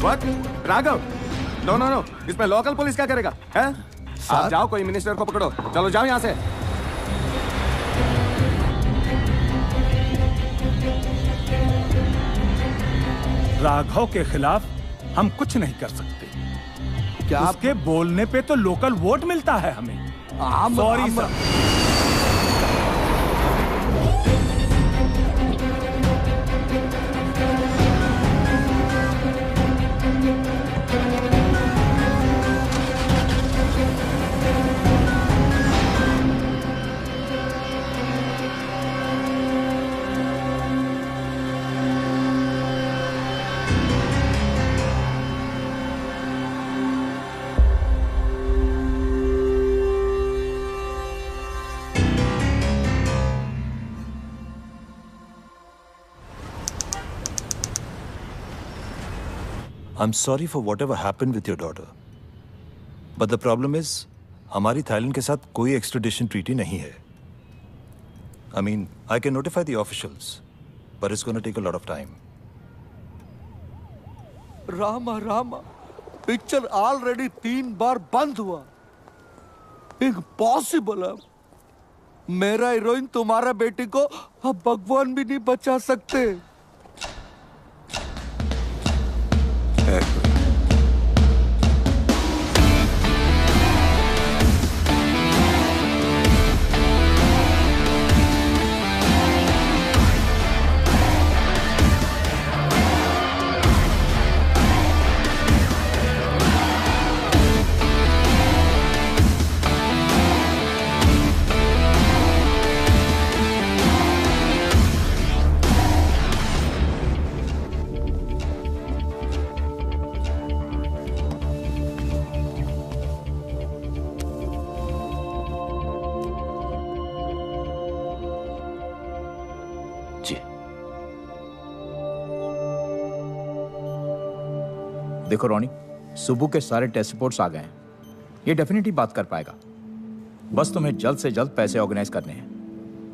What? Raghav, no no no, इसमें local police क्या करेगा? हैं? आप जाओ, कोई मिनिस्टर को पकड़ो। चलो जाओ यहाँ से। राघव के खिलाफ हम कुछ नहीं कर सकते। क्या उसके बोलने पे तो लोकल वोट मिलता है हमें। Sorry sir. I'm sorry for whatever happened with your daughter. But the problem is, हमारी थाईलैंड के साथ कोई extradition treaty नहीं है. I mean, I can notify the officials, but it's going to take a lot of time. Rama, picture already 3 बार बंद हुआ। Impossible है। मेरा हीरोइन तुम्हारा बेटी को अब भगवान भी नहीं बचा सकते। देखो रोनी, सुबह के सारे टेस्ट रिपोर्ट्स आ गए हैं। ये डेफिनेटली बात कर पाएगा। बस तुम्हें जल्द से जल्द पैसे ऑर्गेनाइज करने हैं,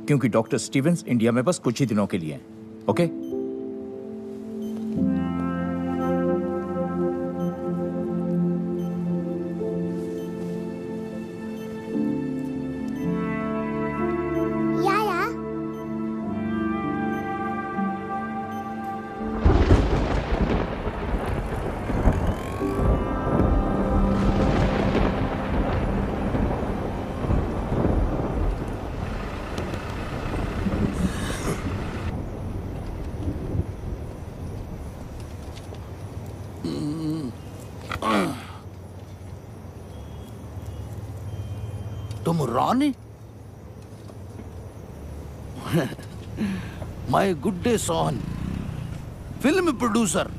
क्योंकि डॉक्टर स्टीवेंस इंडिया में बस कुछ ही दिनों के लिए हैं। ओके? तुम Rani? My good day Sohan, film producer.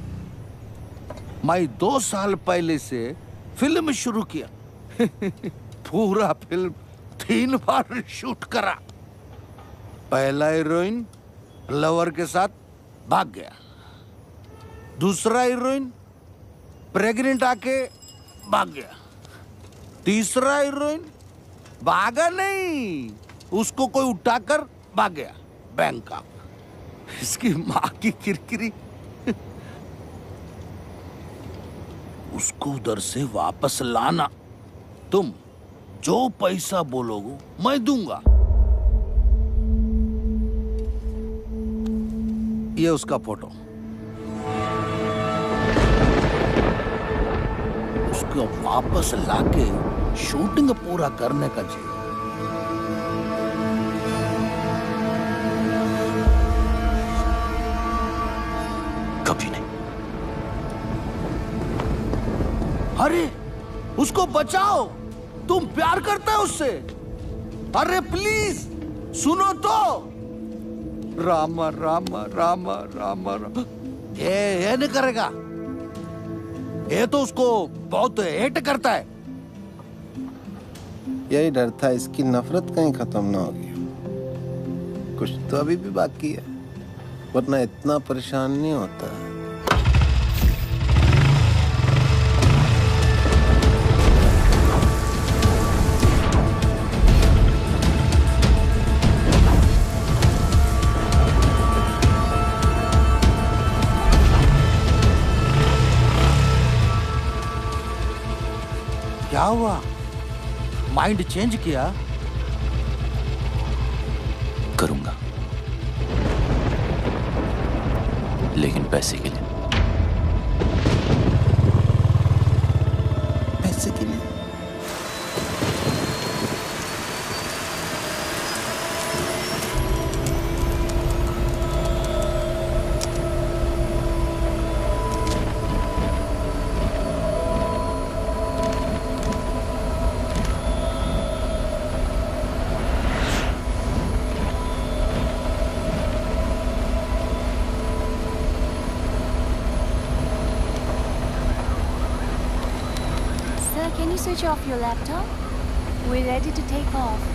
मैं 2 साल पहले से फिल्म शुरू किया। पूरा फिल्म 3 बार शूट करा। पहला हीरोइन लवर के साथ भाग गया। दूसरा हीरोइन प्रेग्नेंट आके भाग गया। तीसरा हीरोइन भागा नहीं, उसको कोई उठाकर भाग गया बैंकॉक। इसकी माँ की किरकिरी। उसको उधर से वापस लाना। तुम जो पैसा बोलोगे मैं दूंगा। ये उसका फोटो। उसको वापस लाके शूटिंग पूरा करने का चाहिए। कभी नहीं। अरे उसको बचाओ, तुम प्यार करते हो उससे। अरे प्लीज सुनो तो। रामा रामा रामा रामा रामा। ये नहीं करेगा। ये तो उसको बहुत हेट करता है। यही डर था, इसकी नफरत कहीं खत्म ना होगी। कुछ तो अभी भी बाकी है, वरना इतना परेशान नहीं होता। माइंड चेंज किया? करूंगा, लेकिन पैसे के लिए। पैसे के लिए? Can you switch off your laptop? We're ready to take off.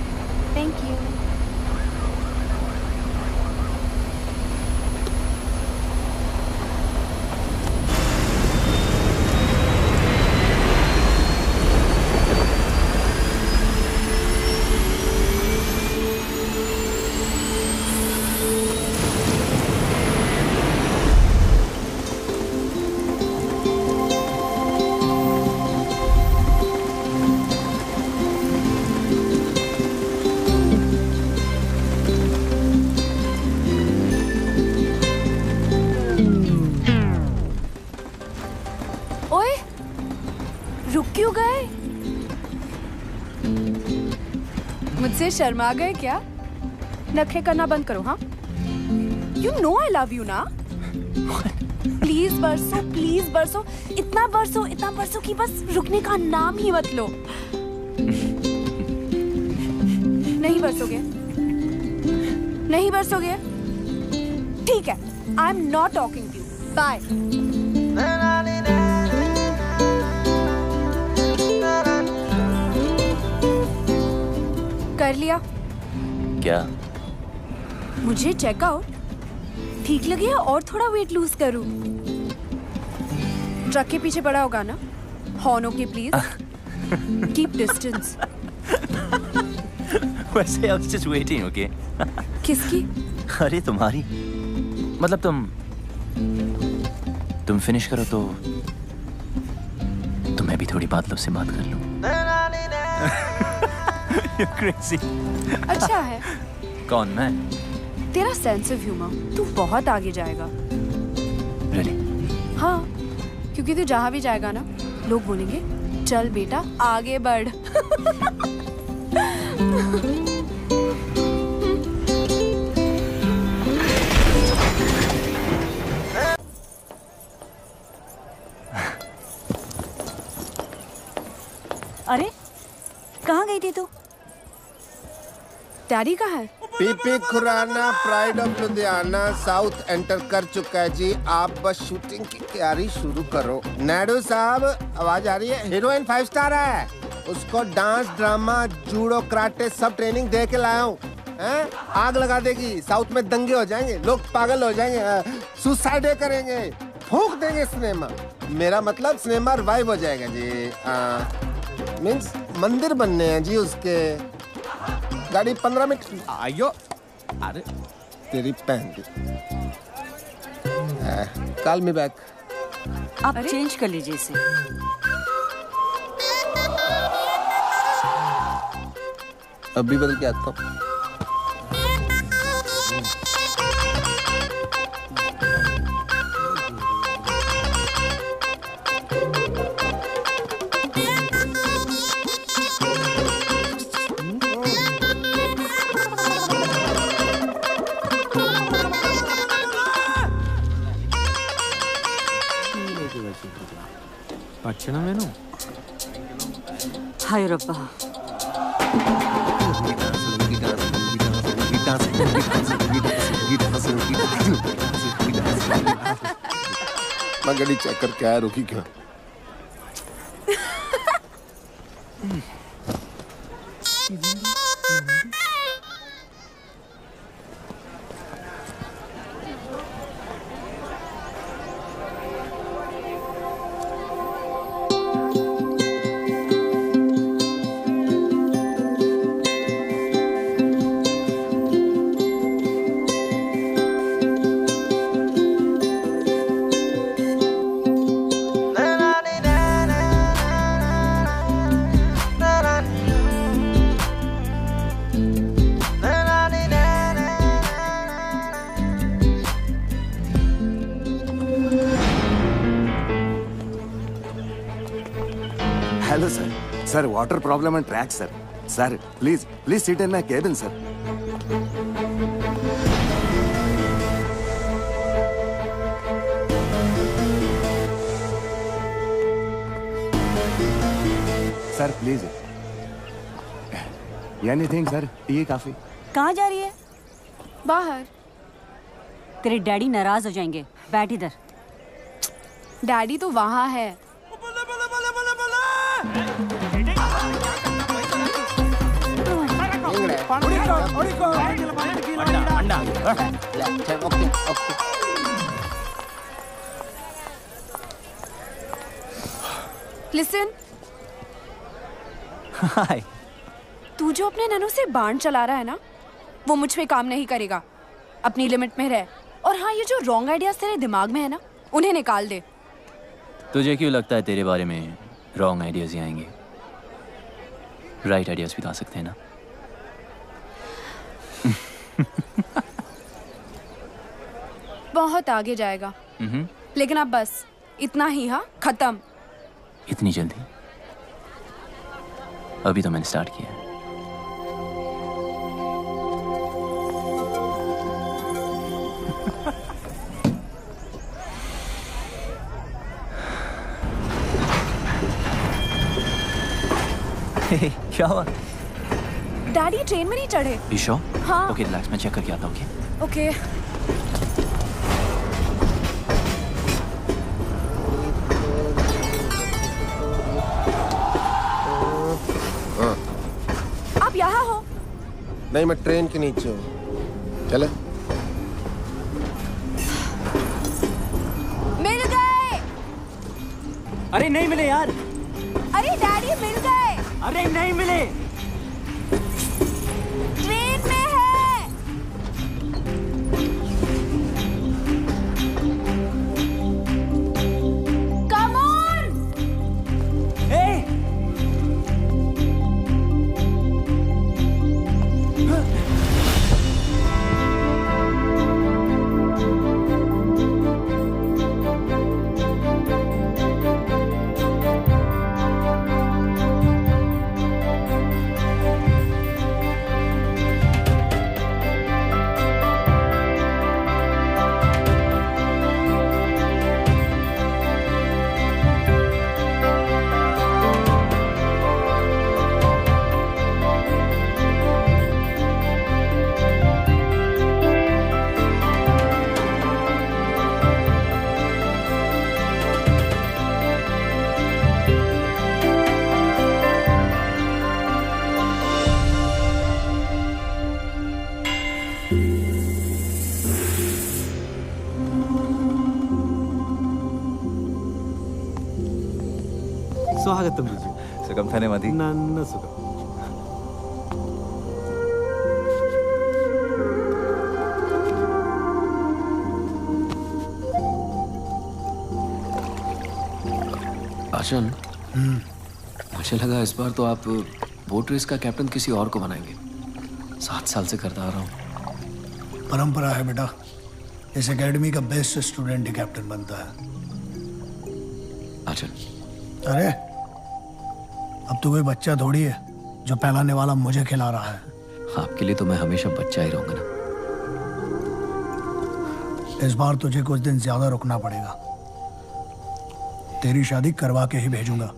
Thank you. मुझसे शर्मा गए क्या? नखरे करना बंद करो। हाँ, you know I love you ना। प्लीज बरसो, इतना बरसो कि बस रुकने का नाम ही मत लो। नहीं बरसोगे? ठीक है, I am not talking to you. Bye. कर लिया क्या? मुझे चेकआउट ठीक लगे और थोड़ा वेट लूज करूं? ट्रक के पीछे पड़ा होगा ना? Horn okay please. Keep distance. वैसे I was just waiting, okay? किसकी? अरे तुम्हारी। मतलब तुम फिनिश करो तो मैं भी थोड़ी बात से बात कर लूं। You're crazy. अच्छा है। कौन, मैं? तेरा सेंस ऑफ ह्यूमर, तू बहुत आगे जाएगा। Really? हाँ, क्योंकि तू जहाँ भी जाएगा ना, लोग बोलेंगे चल बेटा आगे बढ़। अरे कहाँ गई थी तू? डैडी कहाँ है? PP Khurana pride of Ludhiana south enter कर चुका है जी। आप बस शूटिंग की तैयारी शुरू करो। नायडू साहब, आवाज आ रही है? हीरोइन 5 स्टार है, उसको डांस, ड्रामा, जूडो, कराटे सब ट्रेनिंग दे के लाया हूँ। आग लगा देगी, साउथ में दंगे हो जाएंगे, लोग पागल हो जाएंगे, सुसाइड करेंगे, फूंक देंगे सिनेमा। मेरा मतलब सिनेमा रिवाइव हो जाएगा जी। मीन्स मंदिर बनने हैं जी उसके। गाड़ी 15 मिनट। आयो। अरे तेरी पहन दी। Call me back. आप चेंज कर लीजिए इसे। अभी बदल के आता हूँ। अच्छा ना मैनू हाय रब्बा। मैं गाड़ी चेक करके आया, रुकी क्यों? Sir, water problem and track, sir. Sir, please sit in my cabin, sir. Sir, please. Anything, sir? Tea, coffee? कहाँ जा रही है? बाहर। तेरे डैडी नाराज हो जाएंगे। बैठ इधर। डैडी तो वहाँ है। लिसन, हाय। तू जो अपने ननू से बाण चला रहा है ना, वो मुझ पे काम नहीं करेगा। अपनी लिमिट में रह। और हाँ, ये जो रॉन्ग आइडियाज तेरे दिमाग में है ना, उन्हें निकाल दे। तुझे क्यों लगता है तेरे बारे में रॉन्ग आइडियाज ही आएंगे? राइट आइडियाज भी तो आ सकते हैं ना। बहुत आगे जाएगा। लेकिन अब बस इतना ही। हाँ, खत्म। इतनी जल्दी? अभी तो मैंने स्टार्ट किया है। क्या हुआ? डैडी ट्रेन में नहीं चढ़े। ईशो? हाँ। ओके, रिलैक्स, मैं चेक करके आता हूँ। ओके। आप यहाँ हो? नहीं, मैं ट्रेन के नीचे हूँ। चले। मिल गए। अरे नहीं मिले यार। अरे डैडी मिल गए। अरे नहीं मिले। ट्रेन में है। Come on. स्वागतम रुजु. सुगम थाने मधी. नन्न सुगम. आशन, मुझे लगा इस बार तो आप बोट रेस का कैप्टन किसी और को बनाएंगे. 7 साल से करता आ रहा हूँ. परंपरा है बेटा. इस एकेडमी का बेस्ट स्टूडेंट ही कैप्टन बनता है. आचन. अरे अब तो कोई बच्चा थोड़ी है जो पहलाने वाला मुझे खिला रहा है. आपके लिए तो मैं हमेशा बच्चा ही रहूंगा ना. इस बार तुझे कुछ दिन ज्यादा रुकना पड़ेगा. तेरी शादी करवा के ही भेजूंगा.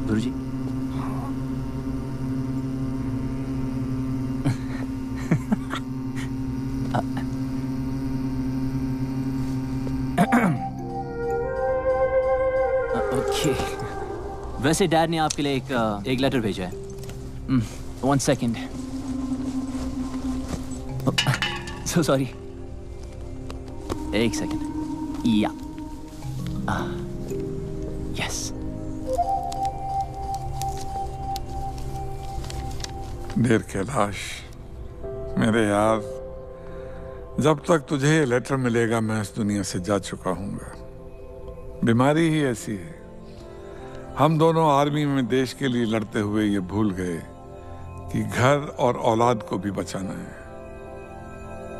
गुरुजी. वैसे डैड ने आपके लिए एक लेटर भेजा है। 1 सेकेंड। So sorry. 1 सेकेंड। या यस। देर कैलाश, मेरे यार, जब तक तुझे ये लेटर मिलेगा मैं इस दुनिया से जा चुका हूँगा। बीमारी ही ऐसी है। हम दोनों आर्मी में देश के लिए लड़ते हुए ये भूल गए कि घर और औलाद को भी बचाना है।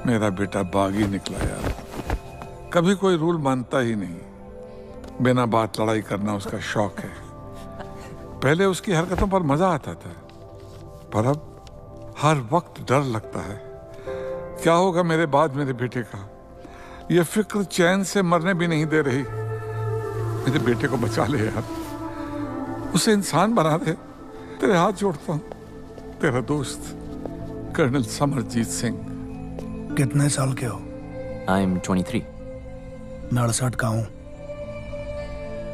मेरा बेटा बागी निकला यार, कभी कोई रूल मानता ही नहीं। बिना बात लड़ाई करना उसका शौक है। पहले उसकी हरकतों पर मजा आता था, पर अब हर वक्त डर लगता है। क्या होगा मेरे बाद मेरे बेटे का? ये फिक्र चैन से मरने भी नहीं दे रही। मेरे बेटे को बचा ले यार, उसे इंसान बना दे। तेरे हाथ जोड़ता हूँ। तेरा दोस्त कर्नल समरजीत सिंह। कितने साल के हो? I am 23। 69 का हूँ।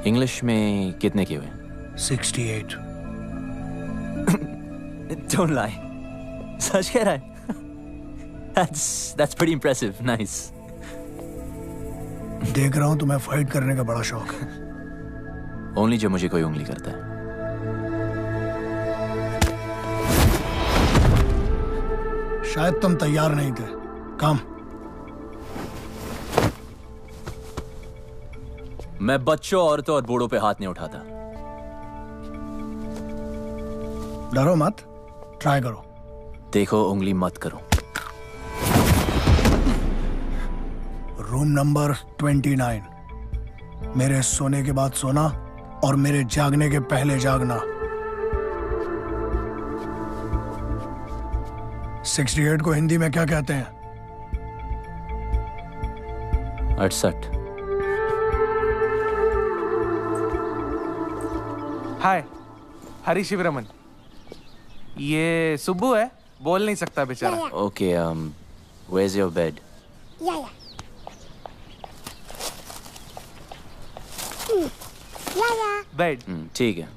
इंग्लिश में कितने के हुए? 68। Don't lie. सच कह रहा है? That's pretty impressive. Nice. देख रहा हूँ तुम्हें फाइट करने का बड़ा शौक है। Only जब मुझे कोई उंगली करता है। शायद तुम तैयार नहीं थे। काम। मैं बच्चों, औरतों और बूढ़ों पे हाथ नहीं उठाता। डरो मत, ट्राई करो। देखो, उंगली मत करो। Room number 29। मेरे सोने के बाद सोना और मेरे जागने के पहले जागना। 68 को हिंदी में क्या कहते हैं? 68। हाय, हरी शिवरमन। ये सुब्बू है, बोल नहीं सकता बेचारा। Okay, where's your bed? Bed. ठीक है,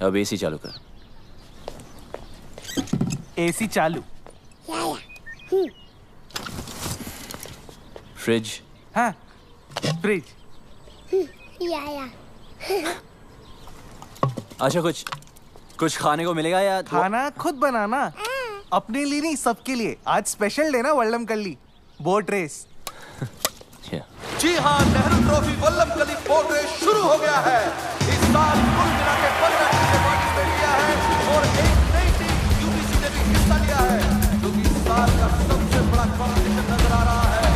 अब एसी चालू कर। एसी चालू। फ्रिज। हाँ, फ्रिज। अच्छा, कुछ खाने को मिलेगा या खाना खुद बनाना? अपने लिए नहीं, सबके लिए। आज स्पेशल डे ना वल्लमकल्ली बोट रेस। जी हाँ, Nehru trophy Vallamkali boat race शुरू हो गया है। इस साल कुल मिला के 15 टीम ने पार्टिसिपेट किया है और एक नई टीम यूपीसी ने भी हिस्सा लिया है, जो कि इस साल का सबसे बड़ा कॉम्पिटिशन नजर आ रहा है।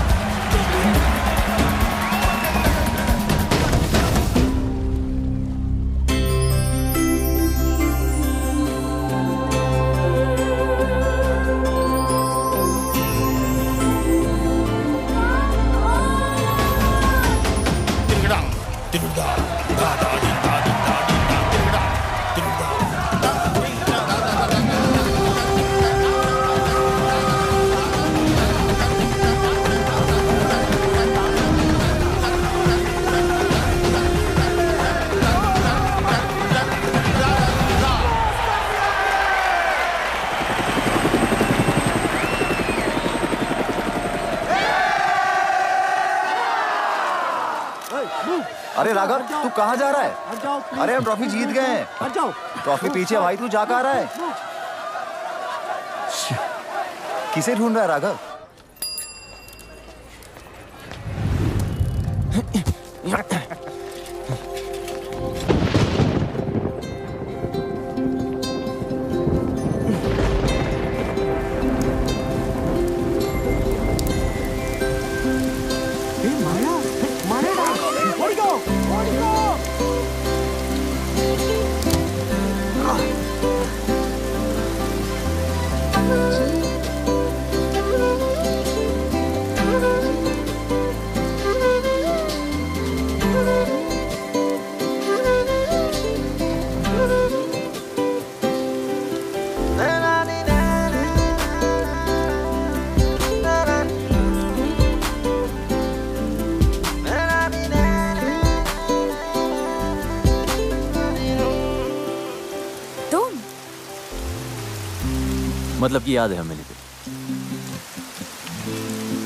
अरे राघव, तू कहाँ जा रहा है? अरे हम ट्रॉफी जीत गए हैं। ट्रॉफी पीछे भाई, तू जा कहाँ रहा है? किसे ढूंढ रहा है राघव? मतलब कि याद है हम मिले थे।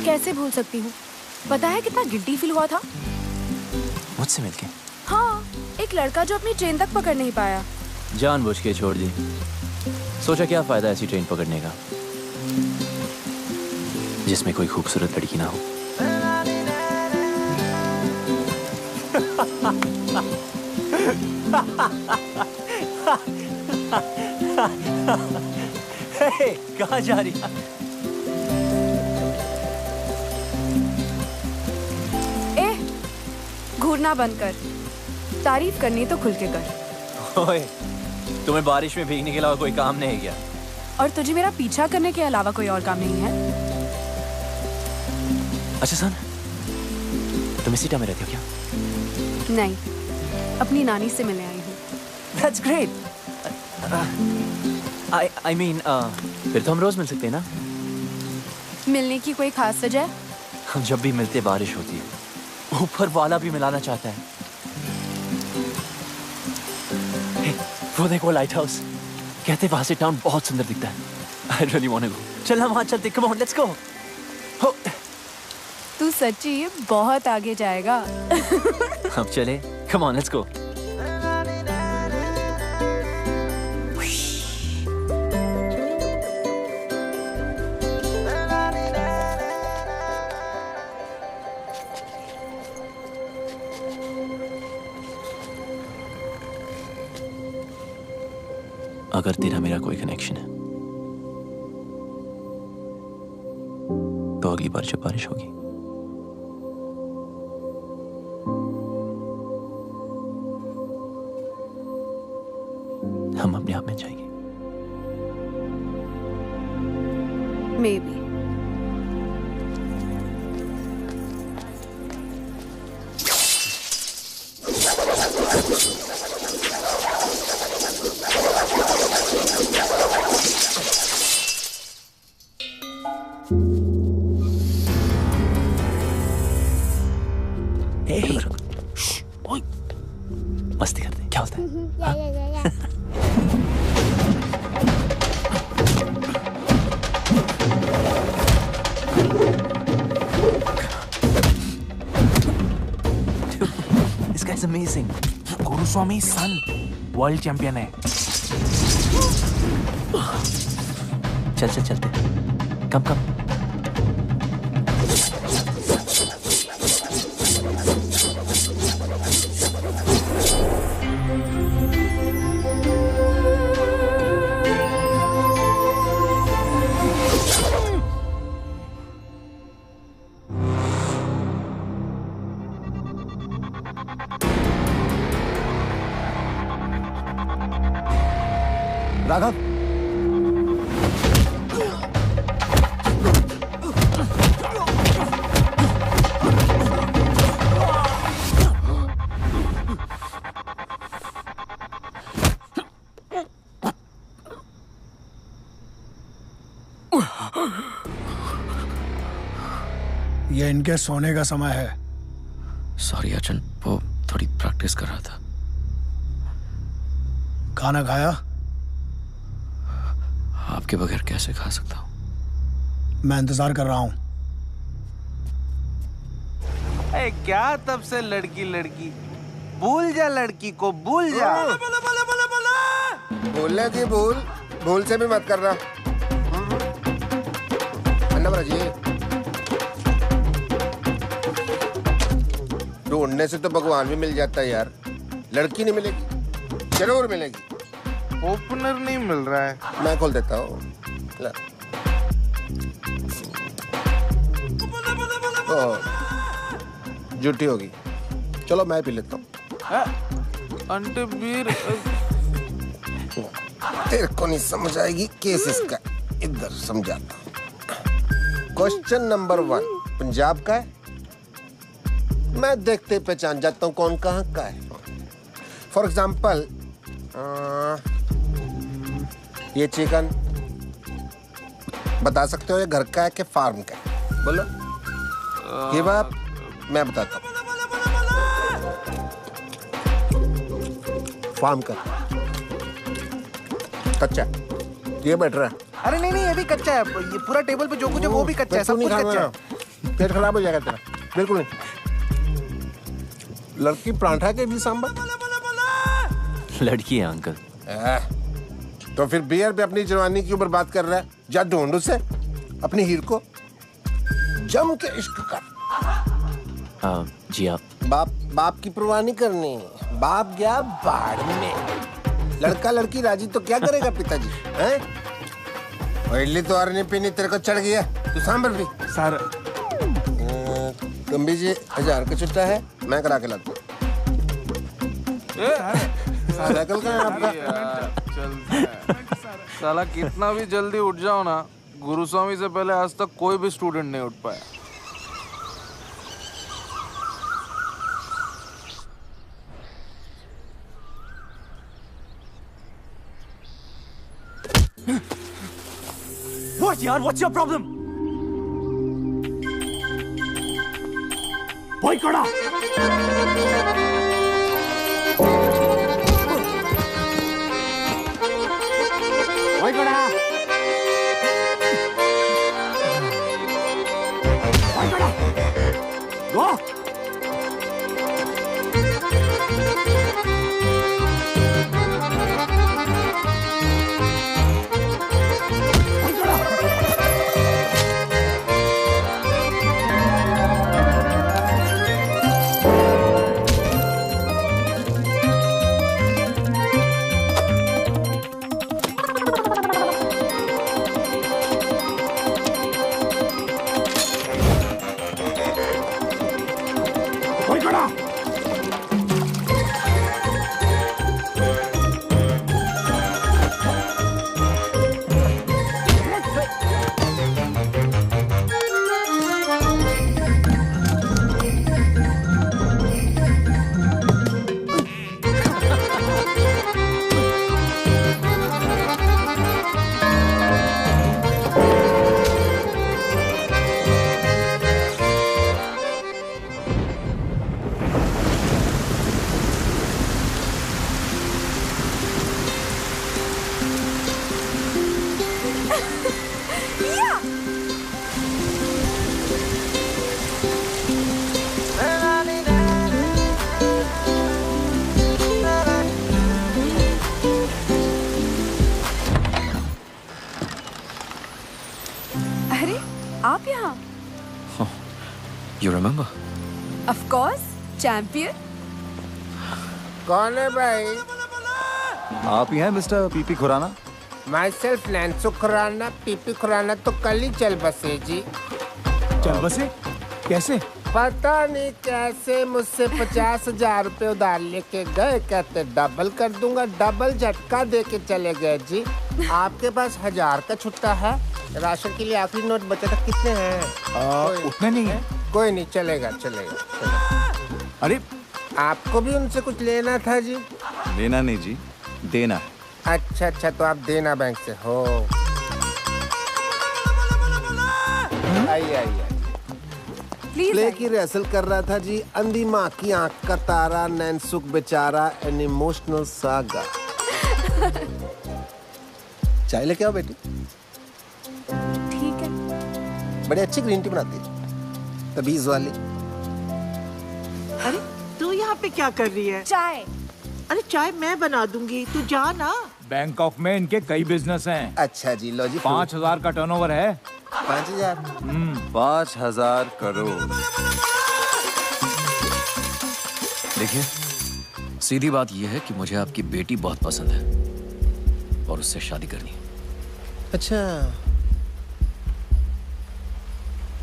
कैसे भूल सकती हूँ? पता है कितना गिल्टी फील हुआ था? मुझसे मिलके? हाँ, एक लड़का जो अपनी ट्रेन तक पकड़ नहीं पाया। जानबूझ के छोड़ दी। सोचा क्या फायदा ऐसी ट्रेन पकड़ने का जिसमें कोई खूबसूरत लड़की ना हो। कहाँ जा रही है? घूरना बंद कर। तारीफ करनी तो खुल के कर। ओए, तुम्हें बारिश में भीगने के अलावा कोई काम नहीं है क्या? और तुझे मेरा पीछा करने के अलावा कोई और काम नहीं है? अच्छा सुन, तुम इसी टाइम में रहती हो क्या? नहीं, अपनी नानी से मिलने आई हूँ। That's great. I mean, फिर तो हम रोज मिल सकते हैं ना? मिलने की कोई खास वजह? हम जब भी मिलते बारिश होती है। ऊपर वाला भी मिलाना चाहता है। Hey, वो देखो लाइट हाउस। कहते वहां से टाउन बहुत सुंदर दिखता है। I really want to go. चल हम वहां चलते। Come on, let's go. हो। तू सच्ची बहुत आगे जाएगा। अब चले। Come on, let's go. अगर तेरा मेरा कोई कनेक्शन है तो अगली बार जब बारिश होगी हम अपने आप में जाएंगे। Maybe. मस्ती करते हैं, क्या होता है? This guy's amazing. Guruswami son world champion है। चलते कम राघव, ये इनके सोने का समय है। सॉरी अर्जुन, वो थोड़ी प्रैक्टिस कर रहा था। खाना खाया? आपके बगैर कैसे खा सकता हूँ? मैं इंतजार कर रहा हूँ। क्या तब से लड़की भूल जा, लड़की को भूल जा। बोलने की भूल से भी मत करना। अन्ना जी, ढूंढने से तो भगवान भी मिल जाता है यार। लड़की नहीं मिलेगी, जरूर मिलेगी। ओपनर नहीं मिल रहा है। मैं खोल देता हूँ। झूठी होगी, चलो मैं पी लेता हूँ। अंटे बीर तेरे को नहीं समझ आएगी केस इसका, इधर समझाता हूँ। क्वेश्चन नंबर 1 पंजाब का है। मैं देखते पहचान जाता हूँ कौन कहाँ का है। फॉर एग्जाम्पल ये चिकन बता सकते हो ये घर का है कि फार्म का है? बोलो। ये बात मैं बताता हूँ। फार्म का कच्चा, ये बेटर है। अरे नहीं नहीं, ये भी कच्चा है। ये पूरा टेबल पे जो कुछ है वो भी कच्चा है, सब कुछ कच्चा है। पेट खराब हो जाएगा तेरा, बिल्कुल नहीं। लड़की परांठा के भी सांबर। लड़की है अंकल। तो फिर बियर पे अपनी जवानी क्यों बर्बाद कर रहा है? जा ढूंढ उसे, अपनी हीर को, जम के इश्क कर। जी आप। बाप की परवाह नहीं करनी। बाप गया बाढ़ में, लड़का लड़की राजी तो क्या करेगा पिताजी? हैं? और इडली तो और नहीं पीनी, तेरे को चढ़ गया। तू सांबर भी। सर कम्बी जी 1000 का छुट्टा है, मैं करा के लाता हूँ। साइकिल का है आपका? साला कितना भी जल्दी उठ जाओ ना, गुरुस्वामी से पहले आज तक कोई भी स्टूडेंट नहीं उठ पाया। What यार? What's your problem? भाई कड़ा। भाई कड़ा। भाई कड़ा। गो। आप यहाँ? You remember? Of course, champion. कौन है भाई? आप ही हैं मिस्टर पीपी खुराना? Myself नैन्सो खुराना, पीपी खुराना तो कल ही चल बसे जी। चल बसे? कैसे? पता नहीं कैसे, मुझसे 50,000 रुपए उधार लेके गए, कहते डबल कर दूंगा, डबल झटका दे के चले गए जी। आपके पास 1000 का छुट्टा है? राशन के लिए आखिरी नोट बचा था, कितने हैं? उतने नहीं है। कोई नहीं, चलेगा चलेगा। अरे आपको भी उनसे कुछ लेना था जी? लेना नहीं जी, देना है। अच्छा अच्छा, तो आप देना बैंक से हो। आइए आइए। प्ले की रिहर्सल कर रहा था जी, अंधी माँ की आंख का तारा, नैनसुख बेचारा, एन इमोशनल सागा। चाय लेके आओ बेटी। ठीक है। बड़ी अच्छी ग्रीन टी बनाती है, तबीज वाली। अरे तू यहाँ पे क्या कर रही है? चाय। अरे चाय मैं बना दूंगी, तू जा ना। बैंकॉक में इनके कई बिजनेस हैं। अच्छा जी, लो जी। 5,000 का टर्नओवर है। 5,000? 5,000 करोड़। देखिए, सीधी बात यह है कि मुझे आपकी बेटी बहुत पसंद है और उससे शादी करनी है। अच्छा,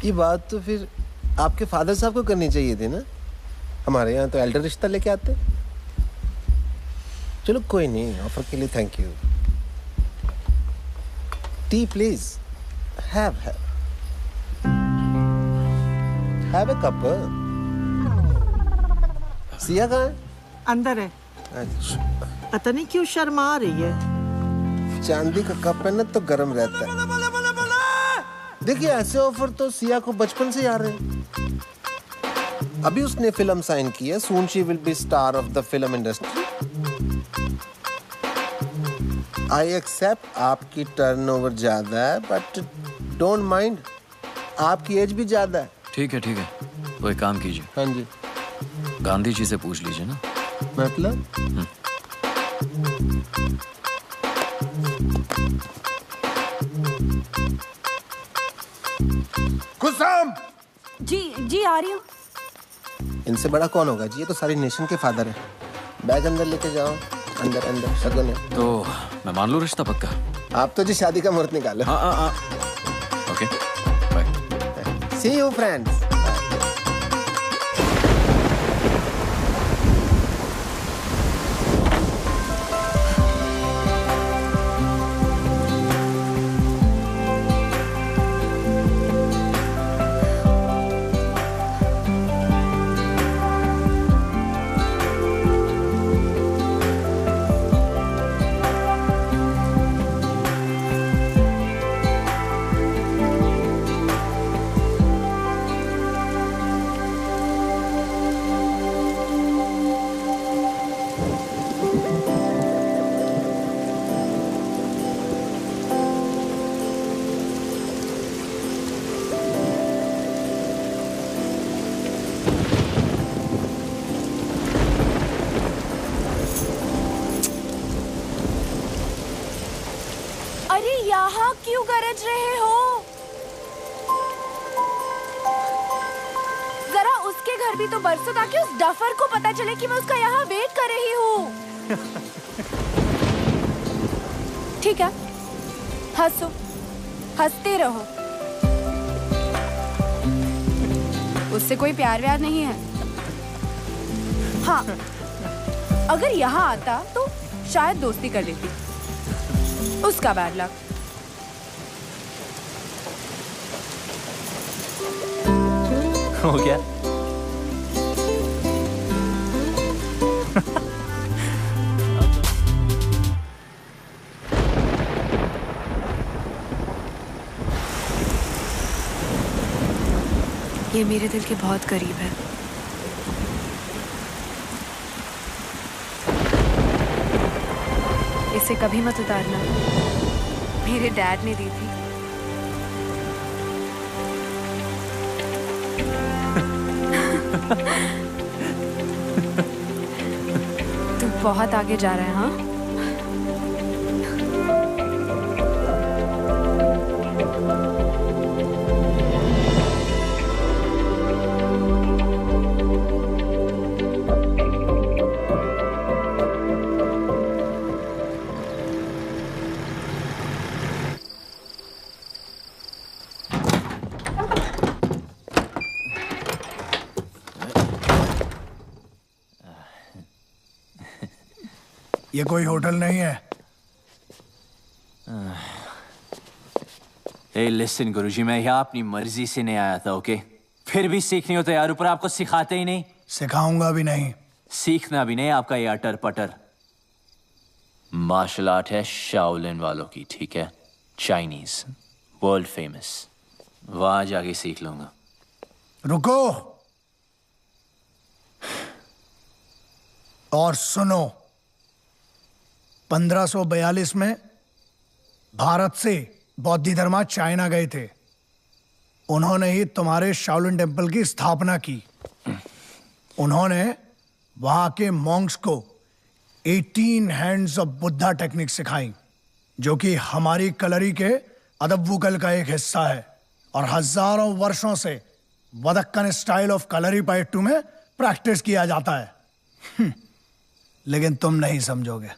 ये बात तो फिर आपके फादर साहब को करनी चाहिए थी ना। हमारे यहाँ तो एल्डर रिश्ता लेके आते। चलो कोई नहीं, ऑफर के लिए thank you. T please. Have a cup. Siya कहाँ है? अंदर है। अच्छा, पता नहीं क्यों शर्मा रही है। चांदी का कप है ना तो गर्म रहता है। देखिए, ऐसे ऑफर तो सिया को बचपन से आ रहे हैं। अभी उसने फिल्म साइन की है, soon she will be star of the film industry. I accept आपकी टर्नओवर ज्यादा है, बट डोंट माइंड, आपकी एज भी ज्यादा है। ठीक है ठीक है, तो एक काम कीजिए। हाँ जी। गांधी जी से पूछ लीजिए ना। मतलब? खुशाम! जी जी आ रही हूँ। इनसे बड़ा कौन होगा जी, ये तो सारी नेशन के फादर है। बैग अंदर लेके जाओ, अंदर अंदर शगुन है। तो मैं मान लूं रिश्ता पक्का? आप तो जी शादी का मुहूर्त निकालो। हाँ। Okay, bye. See you friends. यहाँ क्यों गरज रहे हो? जरा उसके घर भी तो बरसो ताकि उस डफर को पता चले कि मैं उसका यहाँ वेट कर रही हूँ। ठीक है, हंसो, हंसते रहो। उससे कोई प्यार व्यार नहीं है। हाँ, अगर यहाँ आता तो शायद दोस्ती कर लेती। उसका बैड लक। हो गया? ये मेरे दिल के बहुत करीब है। इसे कभी मत उतारना, मेरे डैड ने दी थी। तू बहुत आगे जा रहा है। हाँ, ये कोई होटल नहीं है। Hey, listen, गुरुजी, मैं यहाँ अपनी मर्जी से नहीं आया था, ओके? फिर भी सीखनी हो तो यार, ऊपर आपको सिखाते ही नहीं। सिखाऊंगा भी नहीं। सीखना भी नहीं आपका ये अटर पटर। मार्शल आर्ट है शाओलिन वालों की, ठीक है? Chinese, world famous. वहां जाके सीख लूंगा। रुको और सुनो। 1542 में भारत से बौद्ध धर्मा चाइना गए थे। उन्होंने ही तुम्हारे शाओलिन टेम्पल की स्थापना की। उन्होंने वहां के मॉन्क्स को 18 हैंड्स ऑफ बुद्धा टेक्निक सिखाई, जो कि हमारी कलरी के अदब वुकल का एक हिस्सा है और हजारों वर्षों से वदक्कन स्टाइल ऑफ कलरी पाइट्टू में प्रैक्टिस किया जाता है। लेकिन तुम नहीं समझोगे।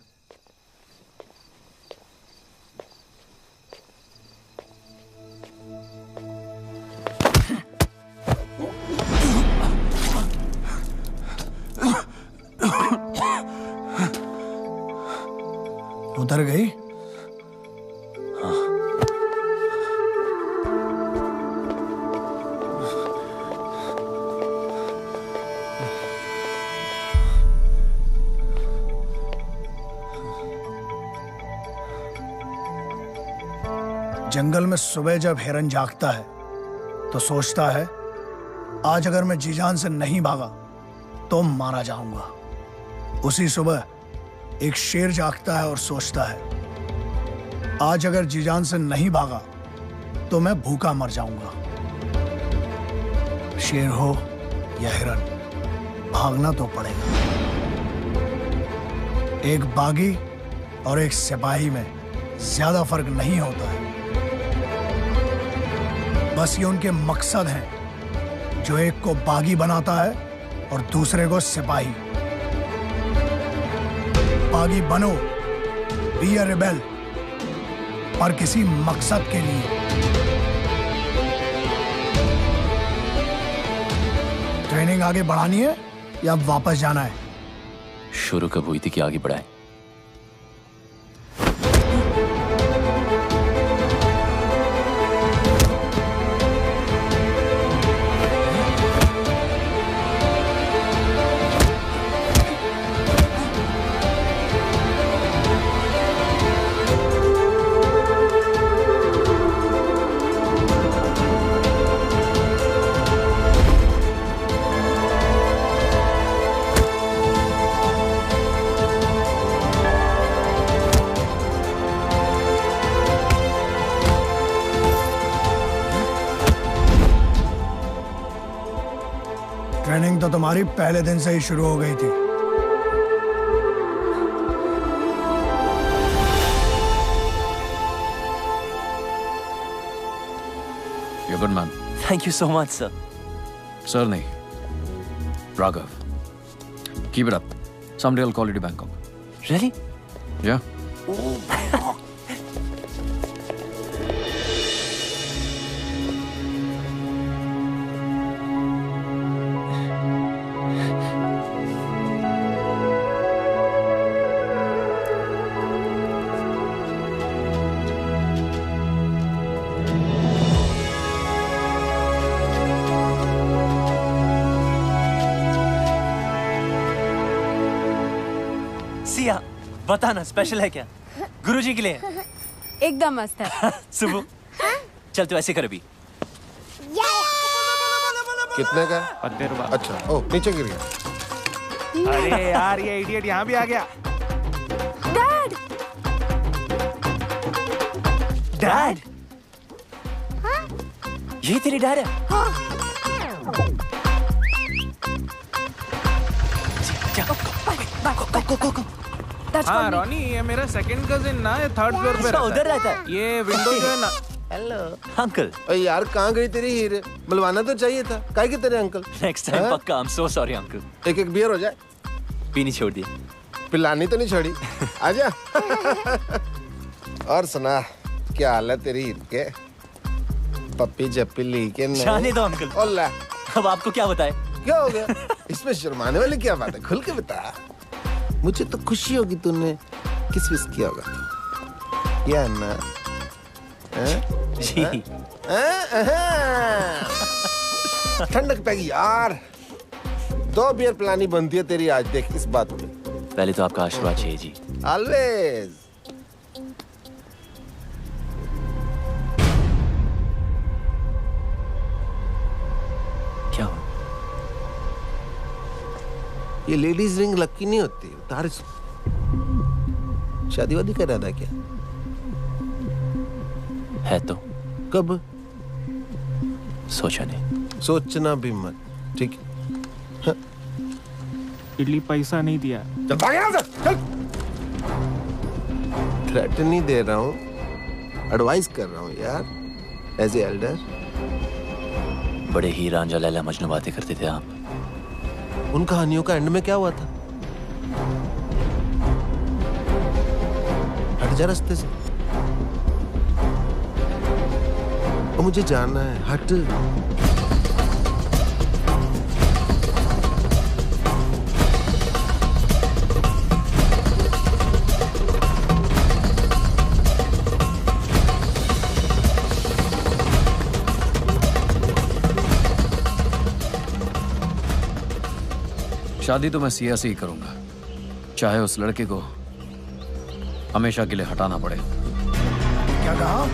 उतर गई? जंगल में सुबह जब हिरन जागता है तो सोचता है, आज अगर मैं जी जान से नहीं भागा तो मारा जाऊंगा। उसी सुबह एक शेर जागता है और सोचता है, आज अगर जीजान से नहीं भागा तो मैं भूखा मर जाऊंगा। शेर हो या हिरन, भागना तो पड़ेगा। एक बागी और एक सिपाही में ज्यादा फर्क नहीं होता है। बस ये उनके मकसद हैं जो एक को बागी बनाता है और दूसरे को सिपाही। बागी बनो, बी अ रिबेल, पर किसी मकसद के लिए। ट्रेनिंग आगे बढ़ानी है या वापस जाना है? शुरू कब हुई थी कि आगे बढ़ाए? ट्रेनिंग तो तुम्हारी पहले दिन से ही शुरू हो गई थी। You're good man. Thank you so much, sir. Sir नहीं, Raghav. Keep it up. Someday I'll call you to Bangkok. Really? Yeah. Siya, बताना स्पेशल है क्या? गुरुजी के लिए? एकदम मस्त है। सुबह, चल तू ऐसे कर अभी। कितने का? 50 रुपए। अच्छा, ओ नीचे गिर गया। अरे यार ये इडियट यहाँ भी आ गया। डैड! डैड? ये तेरी डैड है? हाँ रॉनी, ये मेरा सेकंड कजिन ना, ये थर्ड फ्लोर पे रहता है। उधर रहता है। ये विंडो जो है ना। Hello uncle. अरे यार कहाँ गई तेरी हीरे? बुलवाना तो चाहिए था। काहे के तेरे अंकल? नेक्स्ट टाइम पक्का। I am so sorry uncle. एक एक बियर हो जाए। पीनी छोड़ दी। पिलानी तो नहीं छोड़ी। आजा। और सुना, क्या हाल है तेरी हीर के? पप्पी जप्पी ली के नहीं? जाने दो अंकल। ओला। अब आपको क्या बताए? क्या हो गया? इसमें शर्माने वाली क्या बात है? खुल के बता। मुझे तो खुशी होगी तूने किस विस किया होगा। या ना? जी। ठंडक पैगी यार। 2 बियर पिलानी बनती है तेरी आज, देख इस बात पे। पहले तो आपका आशीर्वाद चाहिए जी। ऑलवेज। क्या हुआ? ये लेडीज रिंग लकी नहीं होती, उतार इसको। शादी वादी कर रहा था क्या? है तो। कब? सोचा नहीं। सोचना भी मत, ठीक है? इडली पैसा नहीं दिया। चल भाग यहाँ से, चल। थ्रेट नहीं दे रहा हूँ, एडवाइस कर रहा हूँ यार, एज ए एल्डर। बड़े ही रांझा लैला मजनू बातें करते थे आप। उन कहानियों का एंड में क्या हुआ था? हट जा रास्ते से। और मुझे जाना है, हट। शादी तो मैं सिया से ही करूंगा, चाहे उस लड़के को हमेशा के लिए हटाना पड़े। क्या कहा?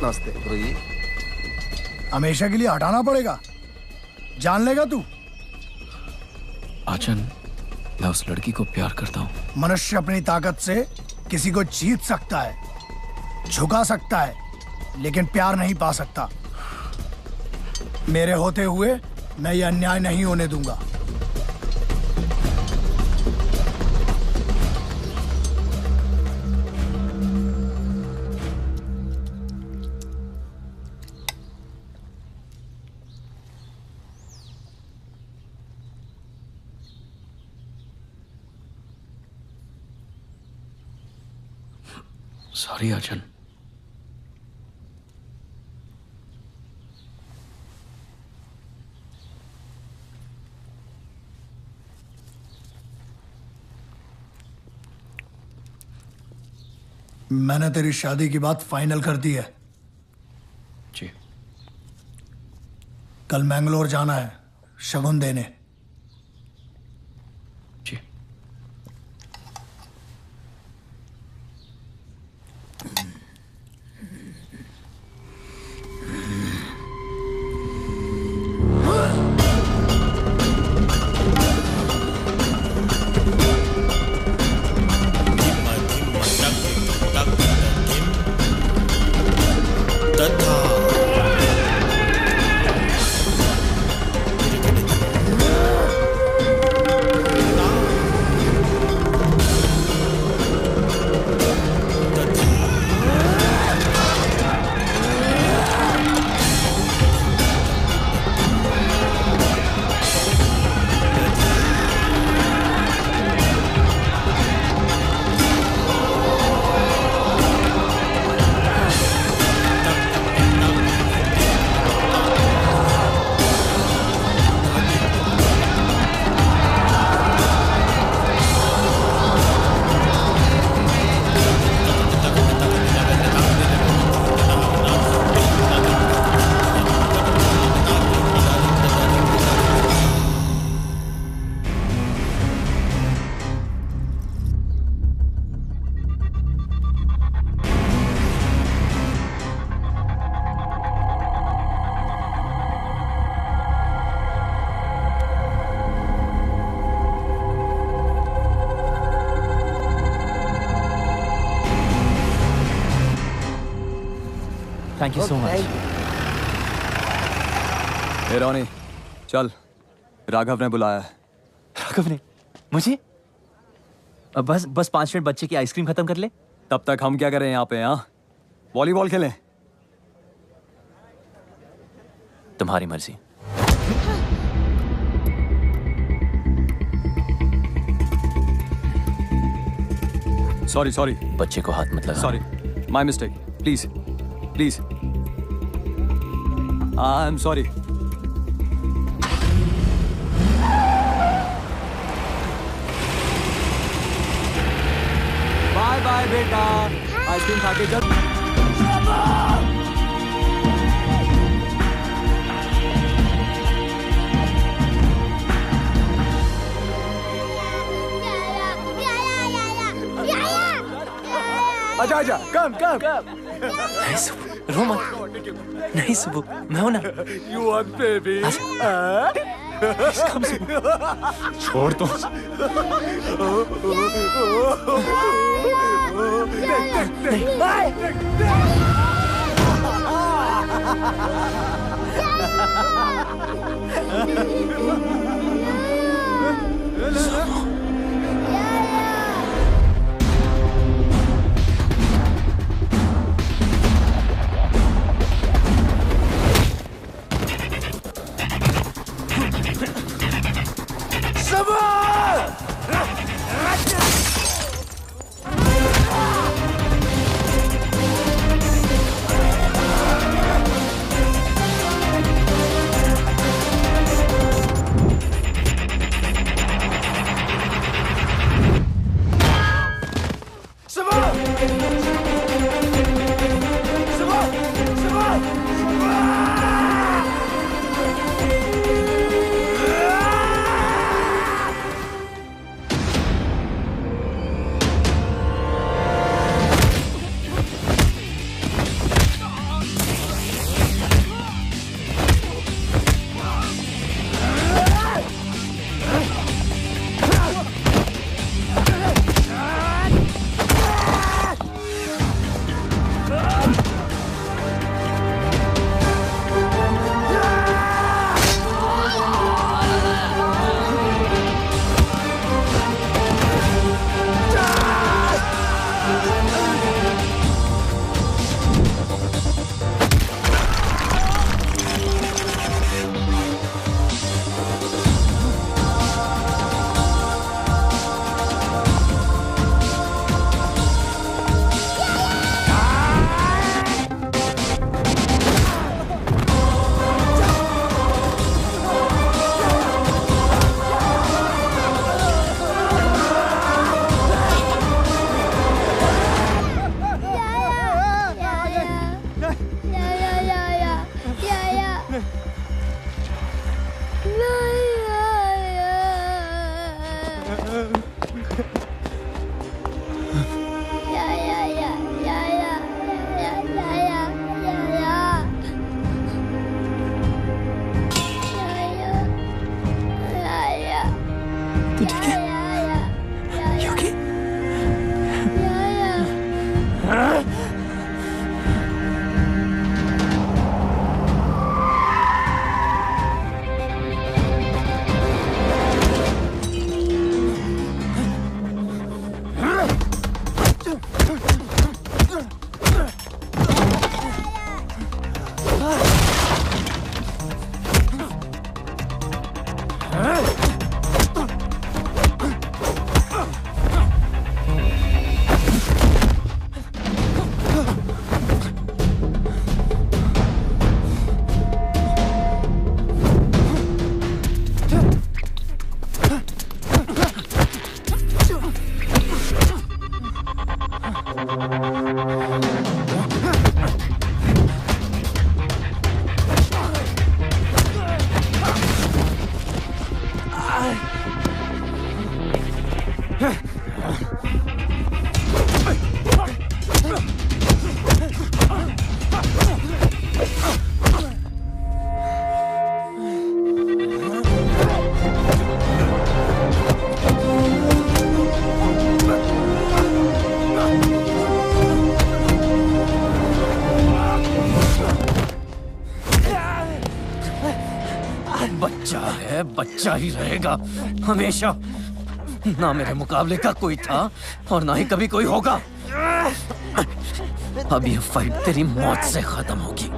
नमस्ते गुरु जी। हमेशा के लिए हटाना पड़ेगा? जान लेगा तू? आचन, मैं उस लड़की को प्यार करता हूँ। मनुष्य अपनी ताकत से किसी को जीत सकता है, झुका सकता है, लेकिन प्यार नहीं पा सकता। मेरे होते हुए मैं ये अन्याय नहीं होने दूंगा। सॉरी अर्जुन। मैंने तेरी शादी की बात फाइनल कर दी है। जी। कल मैंगलोर जाना है शगुन देने। जी। Thank you so much. Hey Roni, चल, राघव ने बुलाया है। राघव ने मुझे? बस 5 मिनट बच्चे की आइसक्रीम खत्म कर ले। तब तक हम क्या करें यहाँ पे? हाँ, वॉलीबॉल खेलें। तुम्हारी मर्जी। सॉरी बच्चे को हाथ मत लगा। Sorry, my mistake. Please I am sorry. Bye bye बेटा, आइसक्रीम खा के जब आजा कम नहीं सुबह, रो मत। नहीं सुबह, मैं हूं ना। You want baby? कम सुबह, छोड़ तो। बच्चा ही रहेगा हमेशा। ना मेरे मुकाबले का कोई था और ना ही कभी कोई होगा। अब ये फाइट तेरी मौत से खत्म होगी।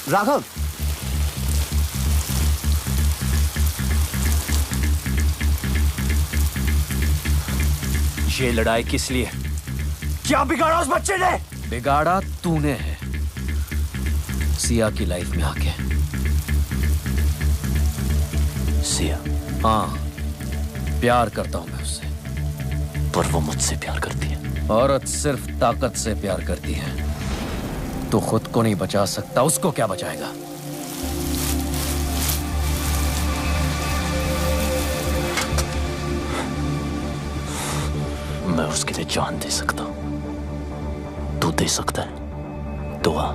राघव, ये लड़ाई किस लिए? क्या बिगाड़ा उस बच्चे ने? बिगाड़ा तूने है सिया की लाइफ में आके। सिया? हाँ, प्यार करता हूं मैं उससे। पर वो मुझसे प्यार करती है। औरत सिर्फ ताकत से प्यार करती है। तो खुद को नहीं बचा सकता, उसको क्या बचाएगा? मैं उसके लिए जान दे सकता हूं। तू दे सकता है दुआ।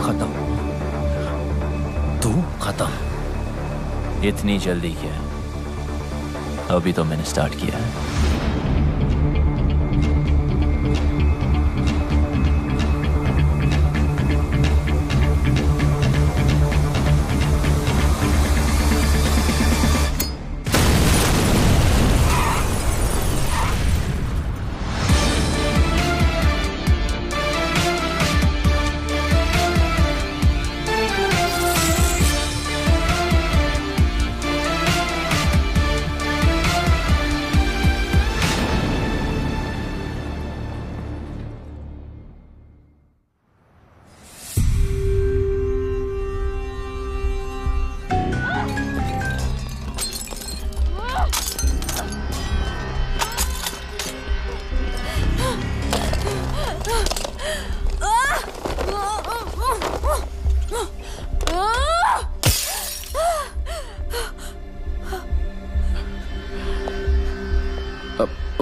खत्म। तू खत्म। इतनी जल्दी क्या? अभी तो मैंने स्टार्ट किया है।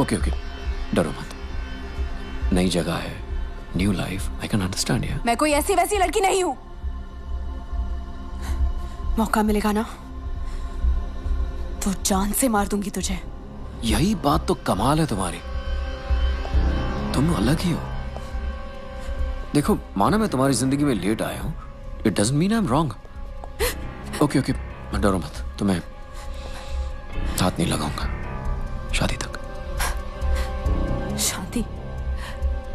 ओके ओके, डरो मत। नई जगह है, new life, I can understand यार। मैं कोई ऐसी वैसी लड़की नहीं हूं। मौका मिलेगा ना तो जान से मार दूंगी तुझे। यही बात तो कमाल है तुम्हारी, तुम अलग ही हो। देखो, माना मैं तुम्हारी जिंदगी में लेट आया हूं, it doesn't mean I am wrong. Okay okay, डरो मत, तुम्हें हाथ नहीं लगाऊंगा शादी तक। शादी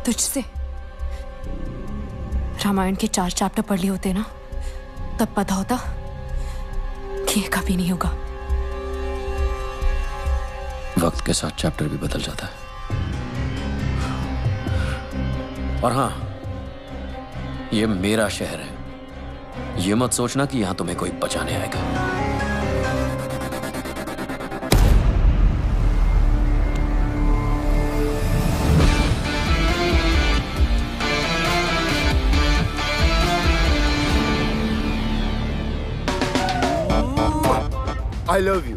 तुझसे? रामायण के 4 चैप्टर पढ़ लिए होते ना, तब पता होता कि ये कभी नहीं होगा। वक्त के साथ चैप्टर भी बदल जाता है। और हाँ, ये मेरा शहर है, ये मत सोचना कि यहां तुम्हें कोई बचाने आएगा। I love you.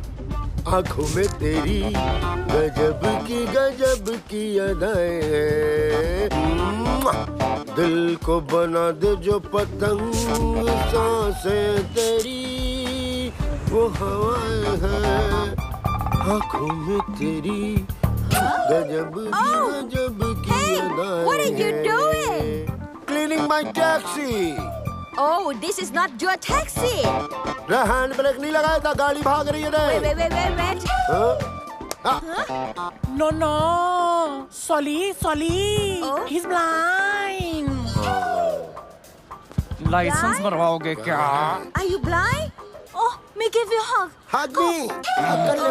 आंखों में तेरी गजब की अदाएं हैं। दिल को बना दे जो पतंग, सांसें तेरी वो हवाएं हैं। आंखों में तेरी गजब की अदाएं you doing? Cleaning my taxi. Oh, this is not your taxi. रे हैंड ब्रेक नहीं लगाया था, गाड़ी भाग रही है रे। Wait. No, Solly. He's blind. Licence बनवाओगे क्या? Are you blind? Oh, me give you a hug. Hug me. कर ले।